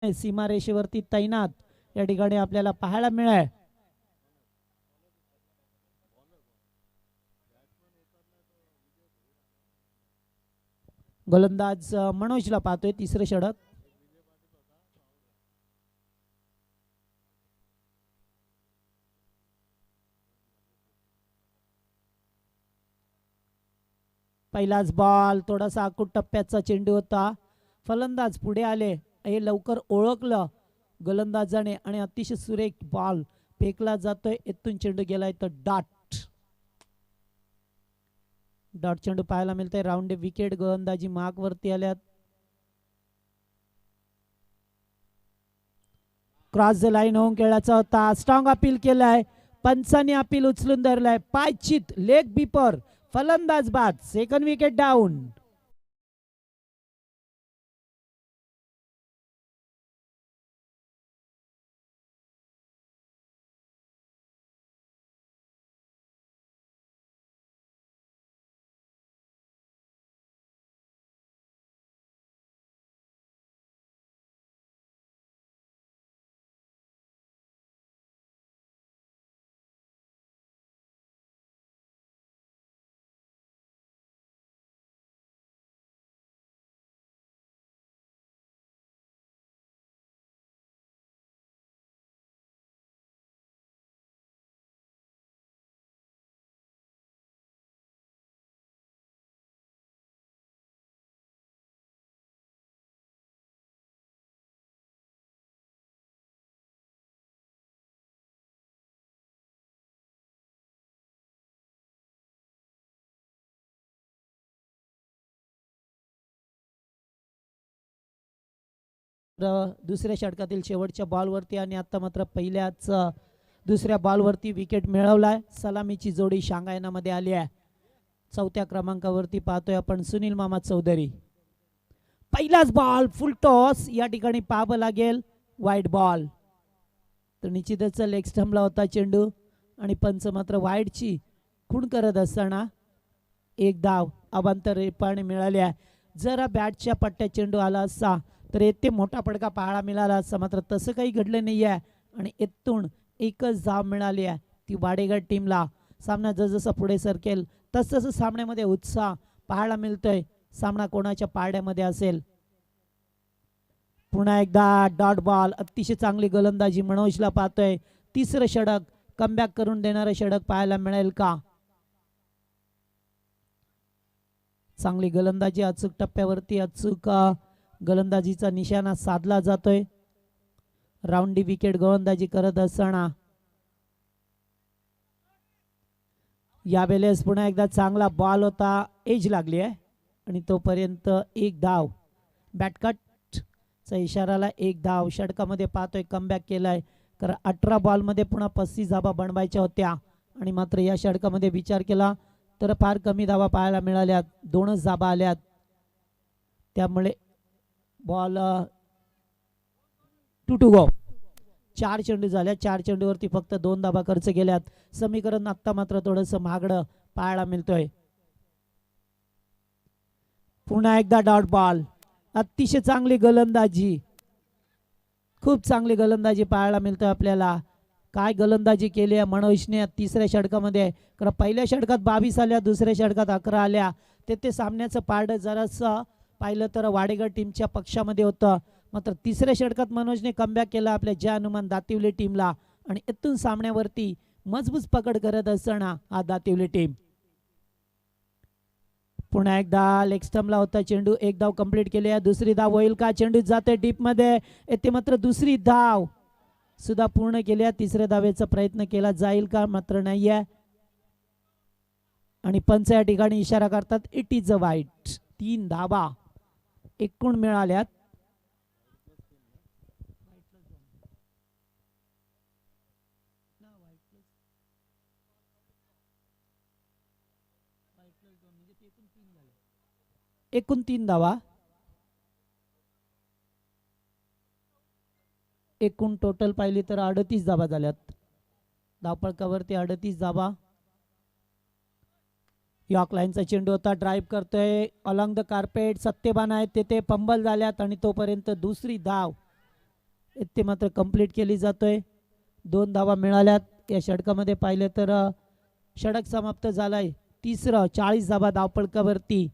सीमारेषेवरती तैनात या ठिकाणी आपल्याला पाहायला मिळाय. गोलंदाज मनोजला पाहतोय तिसरे षटक. पहिलाच बॉल थोडासा आकुट टप्प्याचा चेंडू होता. फलंदाज पुढे आले, हे लवकर ओळखलं गोलंदाजाने आणि अतिशय सुरेख बॉल फेकला जातोय. इथून चेंडू गेलाय तर डॉट चेंडू पाहायला मिळतंय. Round wicket. गोलंदाजी माग वरती आल्यात. क्रॉस द लाईन होऊन खेळायचा होता. स्ट्रॉंग अपील केलाय. पंचांनी अपील उचलून धरलाय. पायचित लेग बीपर. फलंदाज बाद. Second wicket down. दुसऱ्या षटकातील शेवटच्या बॉलवरती आणि आता मात्र पहिल्याच दुसऱ्या बॉलवरती विकेट मिळवलाय. सलामीची जोडी शांघायनामध्ये आली आहे. चौथ्या क्रमांकावरती पाहतोय आपण सुनील मामा चौधरी. पहिलाच बॉल फुल टॉस या ठिकाणी पाहावं लागेल. Wide ball. तर निश्चितच लेग स्टंपला होता चेंडू आणि पंच मात्र वाईडची खूण करत असताना एक धाव अवांतरपणे मिळाली आहे. जरा बॅटच्या पट्ट्यात चेंडू आला असता तर येथे मोठा फटका पाहायला मिळाला असता. मात्र तसं काही घडलं नाही आहे आणि इथून एकच धाव मिळाली आहे ती वाडेगड टीमला. सामना जसजसा पुढे सरकेल तसतसं सामन्यामध्ये उत्साह पाहायला मिळतोय. सामना कोणाच्या पारड्यामध्ये असेल. पुन्हा एकदा डॉट बॉल. अतिशय चांगली गोलंदाजी मनोजला पाहतोय. तिसरं षटक कमबॅक करून देणारं षटक पाहायला मिळेल का. चांगली गोलंदाजी. अचूक टप्प्यावरती अचूक गोलंदाजीचा निशाणा साधला जातोय. राऊंडी विकेट गोलंदाजी करत असताना यावेळेस पुन्हा एकदा चांगला बॉल होता. एज लागली आहे आणि तोपर्यंत एक धाव. बॅटकटचा इशाराला एक धाव. षटकामध्ये पाहतोय कमबॅक केलाय. कारण 18 बॉलमध्ये पुन्हा 35 धावा बनवायच्या होत्या आणि मात्र या षटकामध्ये विचार केला तर फार कमी धावा पाहायला मिळाल्यात. 2च धावा आल्यात. त्यामुळे बॉल 2 to go. 4 चेंडू झाल्या. 4 चेंडूवरती फक्त 2 धावा खर्च केल्यात. समीकरण आता मात्र थोडंसं महागडं पाहायला मिळतोय. पुन्हा एकदा डॉट बॉल. अतिशय चांगली गोलंदाजी. खूप चांगली गोलंदाजी पाहायला मिळतोय आपल्याला. काय गोलंदाजी केली आहे मनोजने तिसऱ्या षटकामध्ये. कारण पहिल्या षटकात 22 आल्या, दुसऱ्या षटकात 11 आल्या. ते सामन्याचं पारडं जरासं पाहिलं तर वाडेगड टीमच्या पक्षामध्ये होतं. मात्र तिसऱ्या षटकात मनोजने कमबॅक केला आपल्या जय हनुमान दातिवली टीमला आणि इथून सामन्यावरती मजबूत पकड करत असताना हा दातिवली टीम. पुन्हा एकदा लेग स्टंपला होता चेंडू. एक धाव कंप्लीट केली आहे. दुसरी धाव होईल का. चेंडू जाते डीप मध्ये. येथे मात्र दुसरी धाव सुद्धा पूर्ण केली आहे. तिसऱ्या धावेचा प्रयत्न केला जाईल का. मात्र नाहीये आणि पंच या ठिकाणी इशारा करतात इट इज अ वाईट. 3 धावा एकूण मिळाल्यात. एकूण 3 धावा. एकूण टोटल पाहिली तर 38 धावा झाल्यात. धावफलकावरती 38 धावा. यॉर्क लाईनचा चेंडू होता. ड्राईव्ह करतोय अलॉंग द कार्पेट. सत्यबान आहेत तेथे फंबल झाल्यात आणि तोपर्यंत दुसरी धाव ते मात्र कंप्लीट केली जातोय. 2 धावा मिळाल्यात या षटकामध्ये पाहिले तर षटक समाप्त झालाय. तिसरं 40 धावा धावपळकावरती.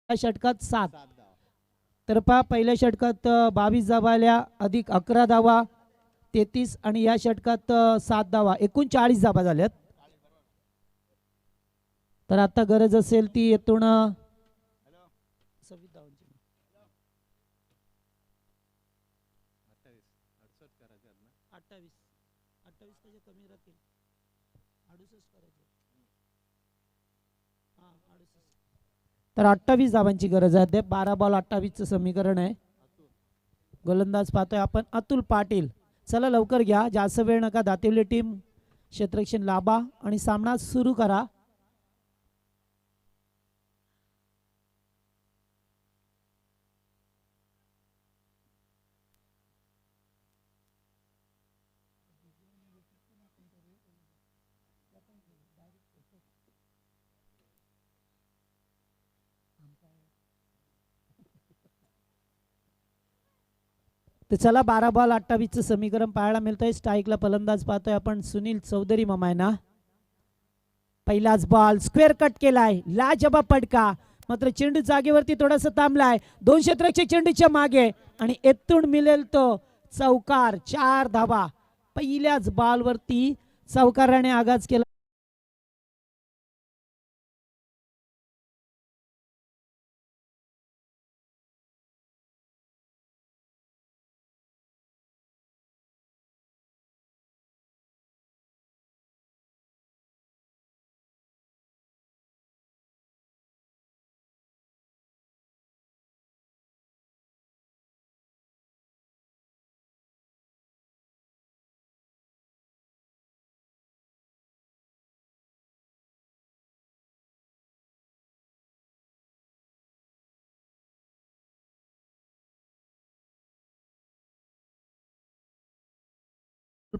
या षटकात 7. तर पहा पहिल्या षटकात 22 धावा आल्या अधिक 11 धावा 33 आणि या षटकात 7 धावा एकूण 40 धावा झाल्यात. तर आता गरज असेल ती येथून 26 धावांची. 28 त्याच्या कमी राहतील. 68 करायचे. हां 68. तर 28 धावांची गरज आहे. ते 12 बॉल 28चं समीकरण आहे. गोलंदाज पाहतोय आपण अतुल पाटील. चला लवकर घ्या, जास्त वेळ नका. दातिवली टीम क्षेत्ररक्षण लाभा आणि सामना सुरू करा. तर चला 12 बॉल 28चं समीकरण पाहायला मिळतंय. स्ट्राईकला फलंदाज पाहतोय आपण सुनील चौधरी मामा आहे ना. पहिलाच बॉल स्क्वेअर कट केलाय, लाजवाब फटका. मात्र चेंडू जागेवरती थोडासा थांबलाय. 2 क्षेत्ररक्षक चेंडूच्या मागे आणि येथून मिळेल तो चौकार. 4 धावा पहिल्याच बॉलवरती चौकाराने आगाज केला.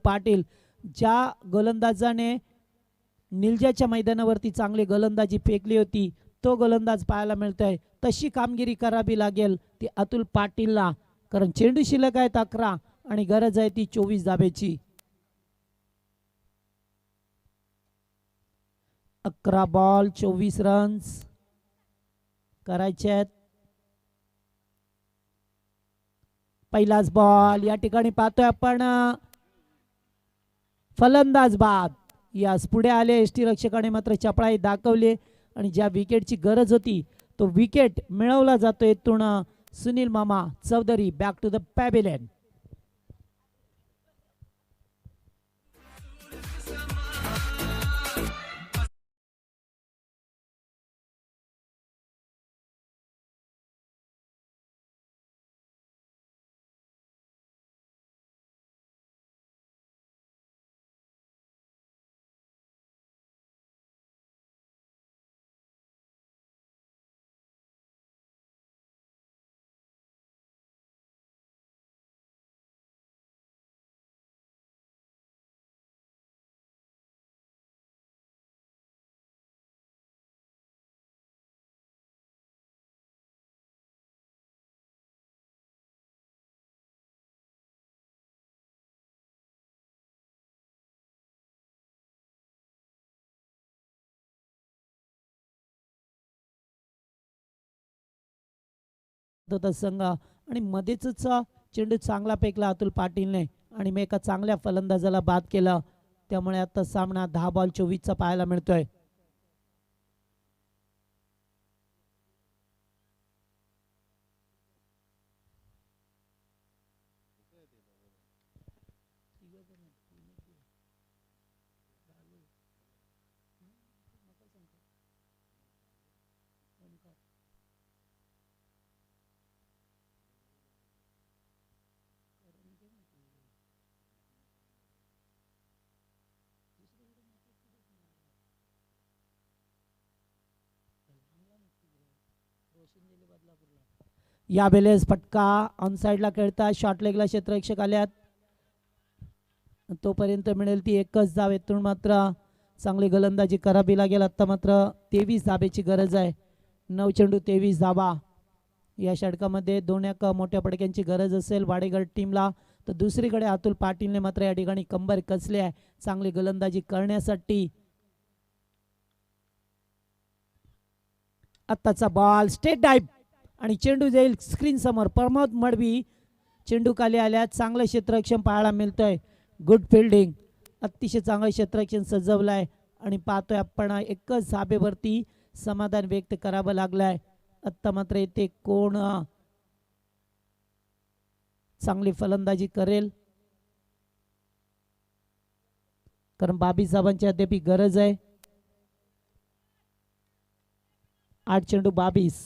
पाटील ज्या गोलंदाजाने निलजाच्या मैदानावरती चांगली गोलंदाजी फेकली होती तो गोलंदाज पाहायला मिळतोय. तशी कामगिरी करावी लागेल ती अतुल पाटीलला, कारण चेंडू शिल्लक आहेत 11 आणि गरज आहे ती 24 धाब्याची. 11 बॉल 24 रन्स करायचे आहेत. पहिलाच बॉल या ठिकाणी पाहतोय आपण फलंदाज बाद. यास पुढे आले यष्टीरक्षकाने मात्र चपळाई दाखवली आणि ज्या विकेटची गरज होती तो विकेट मिळवला जातो इथून Sunil Mama Chaudhary. Back to the pavilion. होता संघ आणि मध्येच चेंडू चांगला फेकला अतुल पाटीलने आणि मी एका चांगल्या फलंदाजाला बाद केला. त्यामुळे आता सामना 10 बॉल 24 पाहायला मिळतोय. यावेळेस फटका ऑन साइडला खेळतात. शॉर्ट लेगला क्षेत्ररक्षक आल्यात. तोपर्यंत मिळेल ती एकच धाव. येथून मात्र चांगली गोलंदाजी करावी लागेल. आता मात्र 23 धाब्याची गरज आहे. 9 चेंडू 23 धाबा. या षटकामध्ये 2 एक मोठ्या फटक्यांची गरज असेल वाडेगड टीमला. तर दुसरीकडे अतुल पाटीलने मात्र या ठिकाणी कंबर कसली आहे चांगली गोलंदाजी करण्यासाठी. आत्ताचा बॉल स्टेट डाईव्ह आणि चेंडू जाईल स्क्रीन समोर. प्रमोद मडवी चेंडू खाली आल्या. चांगलं क्षेत्ररक्षण पाहायला मिळतंय. Good fielding. अतिशय चांगलं क्षेत्ररक्षण सजवलंय आणि पाहतोय आपण एकच धाबेवरती समाधान व्यक्त करावं लागलंय. आत्ता मात्र येथे कोण चांगली फलंदाजी करेल कारण बाबी साहेबांची अद्याप गरज आहे. 8 चेंडू 22.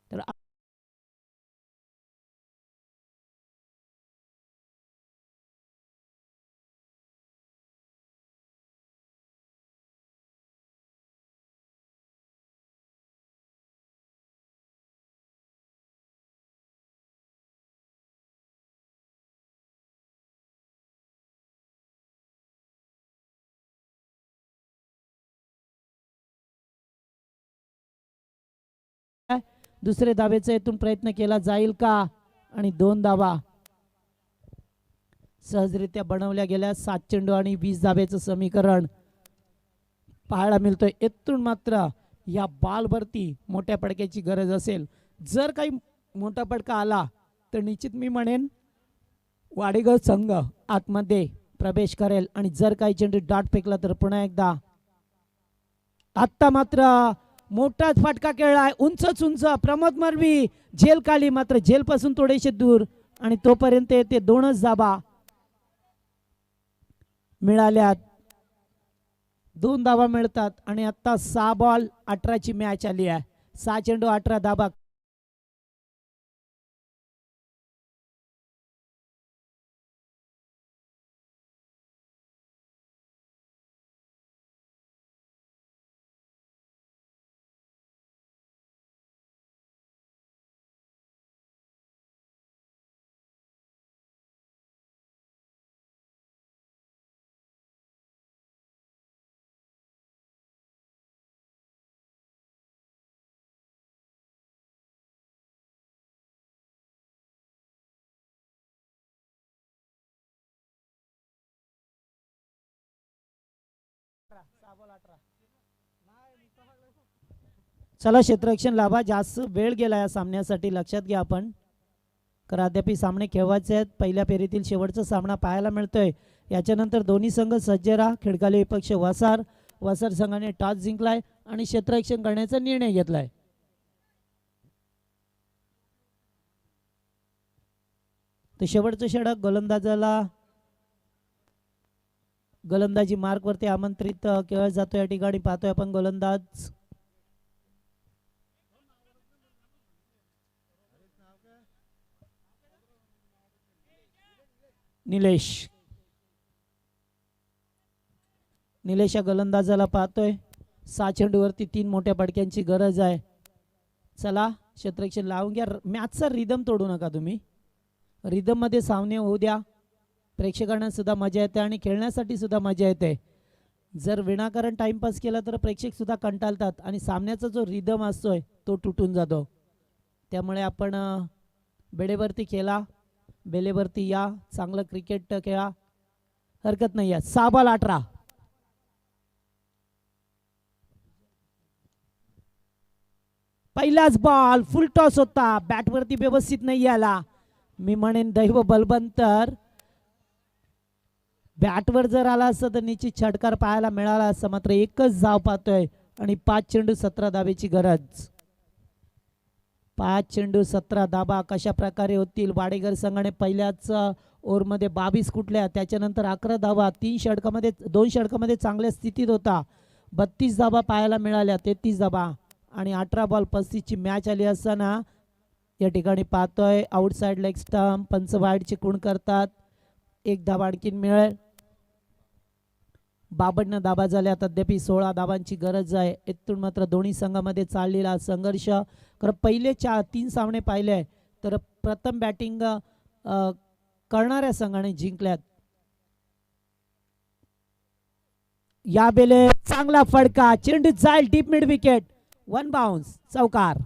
तर दुसरे धावेचा इथून प्रयत्न केला जाईल का आणि 2 धावा सहजरित्या बनवल्या गेल्या. 7 चेंडू आणि 20 धाब्याचं समीकरण पाहायला मिळतोय. इथून मात्र या बॉलवरती मोठ्या फटक्याची गरज असेल. जर काही मोठा फटका आला तर निश्चित मी म्हणेन वाडेगड संघ आतमध्ये प्रवेश करेल आणि जर काही चेंडू डॉट फेकला तर पुन्हा एकदा. आत्ता मात्र मोठाच फटका खेळलाय. उंचच उंच प्रमोद मरवी झेल खाली मात्र झेल पासून थोडेसे दूर आणि तोपर्यंत ते 2च धाबा मिळाल्यात. 2 धाबा मिळतात आणि आता 6 बॉल 18 ची मॅच आली आहे. 6 चेंडू 18 धाबा. चला क्षेत्ररक्षण लाभा. जास्त वेळ गेला या सामन्यासाठी लक्षात घ्या आपण कारण अद्याप सामने खेळवायचे आहेत. पहिल्या फेरीतील शेवटचा सामना पाहायला मिळतोय. याच्यानंतर दोन्ही संघ सज्ज राहा. खिडकाली विपक्ष वसार संघाने टॉस जिंकलाय आणि क्षेत्ररक्षण करण्याचा निर्णय घेतलाय. तर शेवटचं षटक गोलंदाजाला गोलंदाजी मार्क वरती आमंत्रित केला जातो. या ठिकाणी पाहतोय आपण गोलंदाज निलेश या गोलंदाजाला पाहतोय. 6 चेंडूवरती 3 मोठ्या फटक्यांची गरज आहे. चला क्षेत्ररक्षण लावून घ्या. मॅचचा रिदम तोडू नका तुम्ही. रिदम मध्ये सामने होऊ द्या. प्रेक्षकांना सुद्धा मजा येते आणि खेळण्यासाठी सुद्धा मजा येते. जर विनाकारण टाइमपास केला तर प्रेक्षक सुद्धा कंटाळतात आणि सामन्याचा जो रिदम असतोय तो तुटून जातो. त्यामुळे आपण बेडेवरती खेळा, बेलेवरती या, चांगलं क्रिकेट खेळा, हरकत नाही आहे. 6 बॉल 18. पहिलाच बॉल फुल टॉस होता, बॅटवरती व्यवस्थित नाही आला. मी म्हणेन दैव बलवंतर, बॅटवर जर आला असतं तर निश्चित षटकार पाहायला मिळाला असं. मात्र एकच धाव पाहतोय आणि 5 चेंडू 17 धावेची गरज. 5 चेंडू 17 धाबा कशा प्रकारे होतील. वाडेकर संघाने पहिल्याच ओव्हरमध्ये 22 कुठल्या, त्याच्यानंतर 11 धावा, 2 षटकामध्ये चांगल्या स्थितीत होता. 32 धाबा पाहायला मिळाल्या, 33 धाबा आणि 18 बॉल 35 ची मॅच आली असताना या ठिकाणी पाहतोय आउटसाइड लेग स्टंप, पंच वाईडचे गुण करतात. 1 धावा आणखीन मिळेल. 52 धाबा झाल्या, तद्यापि 16 धाबांची गरज आहे. इथून मात्र दोन्ही संघामध्ये चाललेला संघर्ष. खरं पहिले 3 सामने पाहिले तर प्रथम बॅटिंग करणाऱ्या संघाने जिंकल्यात. या बेले चांगला फडका, चेंडू जाईल डीप मिड विकेट, 1 बाउन्स, चौकार.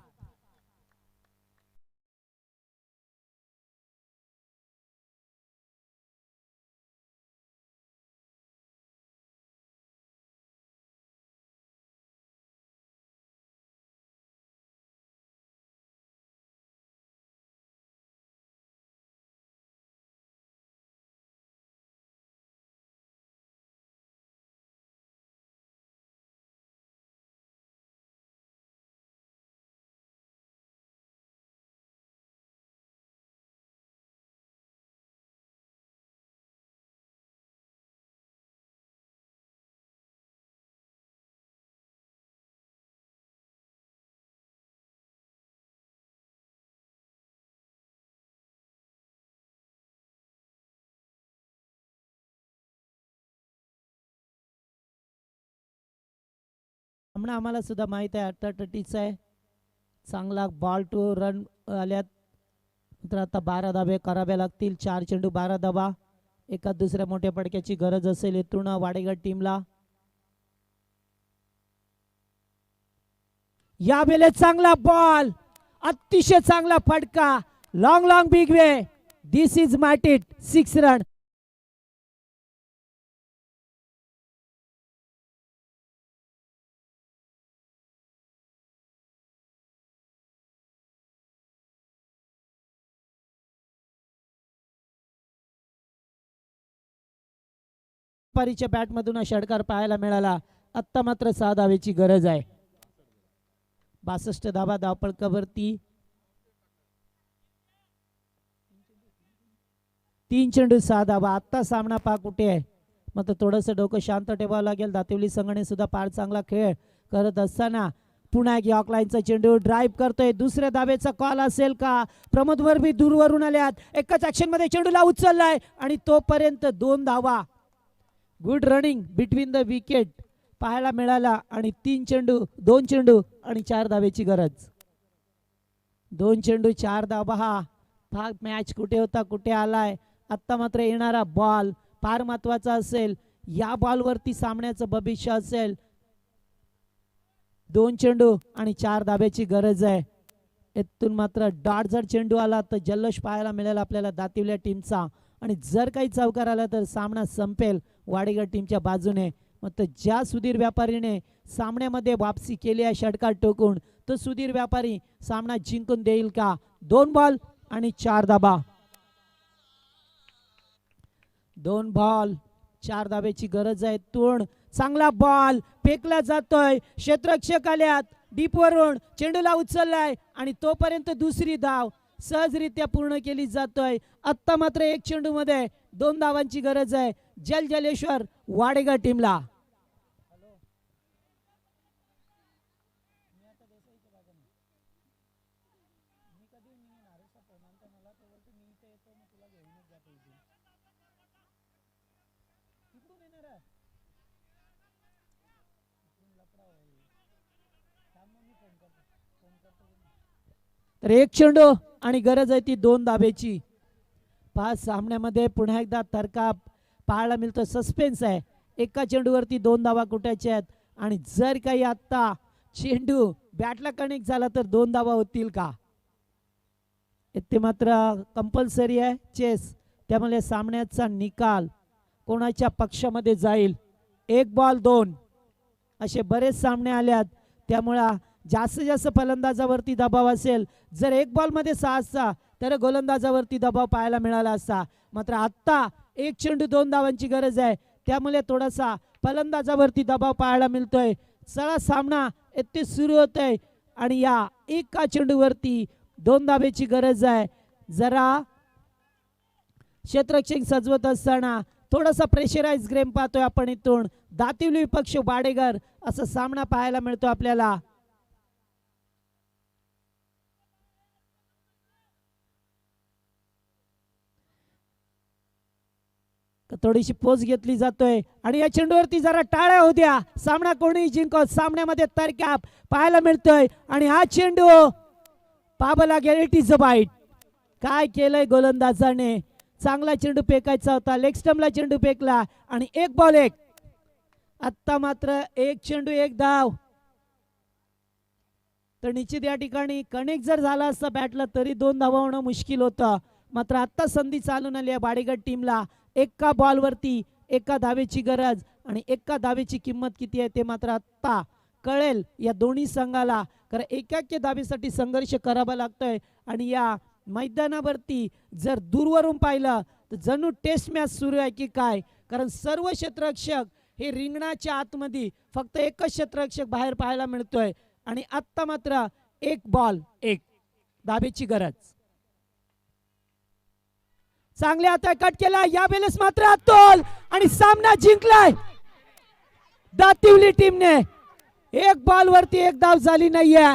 सामना आम्हाला सुद्धा माहित आहे अट्टाटटीचा आहे. चांगला बॉल टू रन आल्यात. तर आता 12 धाबे करावे लागतील. 4 चेंडू 12 धाबा. एका दुसऱ्या मोठ्या फटक्याची गरज असेल इथून वाडेगड टीमला. या वेळे चांगला बॉल, अतिशय चांगला फटका, long big way, this is mat it, 6 run. पारीच्या बॅटमधून षटकार पाहायला मिळाला. आत्ता मात्र 6 धावेची गरज आहे. 62 धाबा धावपळकावरती. 3 चेंडू 6 धाबा. आत्ता सामना पहा कुठे आहे. मात्र थोडंसं डोकं शांत ठेवावं लागेल. दातिवली संघाने सुद्धा फार चांगला खेळ करत असताना पुन्हा एक हॉकलाईनचा चेंडू ड्राईव्ह करतोय. दुसऱ्या धावेचा कॉल असेल का. प्रमोद वर्बी दूरवरून आल्यात. एकाच ऍक्शन मध्ये चेंडूला उचललाय आणि तोपर्यंत 2 धावा. Good running between the wicket पाहायला मिळाला आणि 2 चेंडू आणि 4 धावेची गरज. 2 चेंडू 4 धावा. हा भाग मॅच कुठे होता कुठे आलाय. आत्ता मात्र येणारा बॉल फार महत्वाचा असेल. या बॉलवरती सामन्याचं भविष्य असेल. 2 चेंडू आणि 4 धाब्याची गरज आहे. इथून मात्र डॉट जर चेंडू आला तर जल्लोष पाहायला मिळेल आपल्याला दातिवल्या टीमचा. आणि जर काही चौकार आला तर सामना संपेल वाडेगड टीमच्या बाजूने. मग ज्या सुधीर व्यापारीने सामन्यामध्ये वापसी केली आहे षटकार टोकून, तो सुधीर व्यापारी सामना जिंकून देईल का. 2 बॉल आणि 4 धाबा. 2 बॉल 4 धाब्याची गरज आहे. तोंड चांगला बॉल फेकला जातोय. क्षेत्ररक्षक आल्यात डीप वरून, चेंडूला उचललाय आणि तोपर्यंत दुसरी धाव सहजरित्या पूर्ण केली जातोय. आत्ता मात्र 1 चेंडू मध्ये 2 धावांची गरज आहे जलजलेश्वर वाडेगड टीमला. तर एक चेंडू आणि गरज आहे ती 2 धाब्याची. पाच सामन्यामध्ये पुन्हा एकदा तर्का पाहायला मिळतो. सस्पेन्स आहे. एका चेंडूवरती 2 धावा कुठायच्या आहेत आणि जर काही आता चेंडू बॅटला कनेक्ट झाला तर 2 धावा होतील का? ते मात्र कंपल्सरी आहे चेस. त्यामुळे सामन्याचा निकाल कोणाच्या पक्षामध्ये जाईल. 1 बॉल 2 असे बरेच सामने आल्यात. त्यामुळं जास्तीत जास्त फलंदाजावरती दबाव असेल. जर 1 बॉलमध्ये 6 असता तर गोलंदाजावरती दबाव पाहायला मिळाला असता. मात्र आत्ता 1 चेंडू 2 धावांची गरज आहे. त्यामुळे थोडासा फलंदाजावरती दबाव पाहायला मिळतोय. चला सामना येथे सुरू होत आहे आणि या एका चेंडूवरती 2 धाब्याची गरज आहे. जरा क्षेत्ररक्षक सजवत असताना थोडासा प्रेशराइज गेम पाहतोय आपण इथून. दातिवली विपक्ष वाडेगर असा सामना पाहायला मिळतो आपल्याला. थोडीशी पोच घेतली जातोय आणि या चेंडूवरती जरा टाळ्या होत्या. सामना कोणी जिंकत. सामन्यामध्ये तर्काप पाहायला मिळतोय आणि हा चेंडू पाबला गेला. It is a bite. काय केलंय गोलंदाजाने. चांगला चेंडू फेकायचा होता. लेग स्टंपला चेंडू फेकला आणि 1 बॉल 1. आत्ता मात्र 1 चेंडू 1 धाव. तर निश्चित या ठिकाणी कनेक्ट जर झाला असता बॅटला तरी 2 धावा होणं मुश्किल होतं. मात्र आत्ता संधी चालून आली आहे बाडेगड टीमला. एका बॉलवरती 1 धावेची गरज आणि 1 धावेची किंमत किती आहे ते मात्र आत्ता कळेल या दोन्ही संघाला. कारण एकाक्य धावेसाठी संघर्ष करावा लागतोय आणि या मैदानावरती जर दूरवरून पाहिलं तर जणू टेस्ट मॅच सुरू आहे की काय. कारण सर्व क्षेत्ररक्षक हे रिंगणाच्या आतमध्ये फक्त एकच क्षेत्ररक्षक बाहेर पाहायला मिळतोय आणि आत्ता मात्र 1 बॉल 1 धावेची गरज. चांगले आता कट केला. यावेळेस मात्र अतोल आणि सामना जिंकलाय दातिवली टीमने. 1 बॉल वरती 1 धाव झाली नाहीये.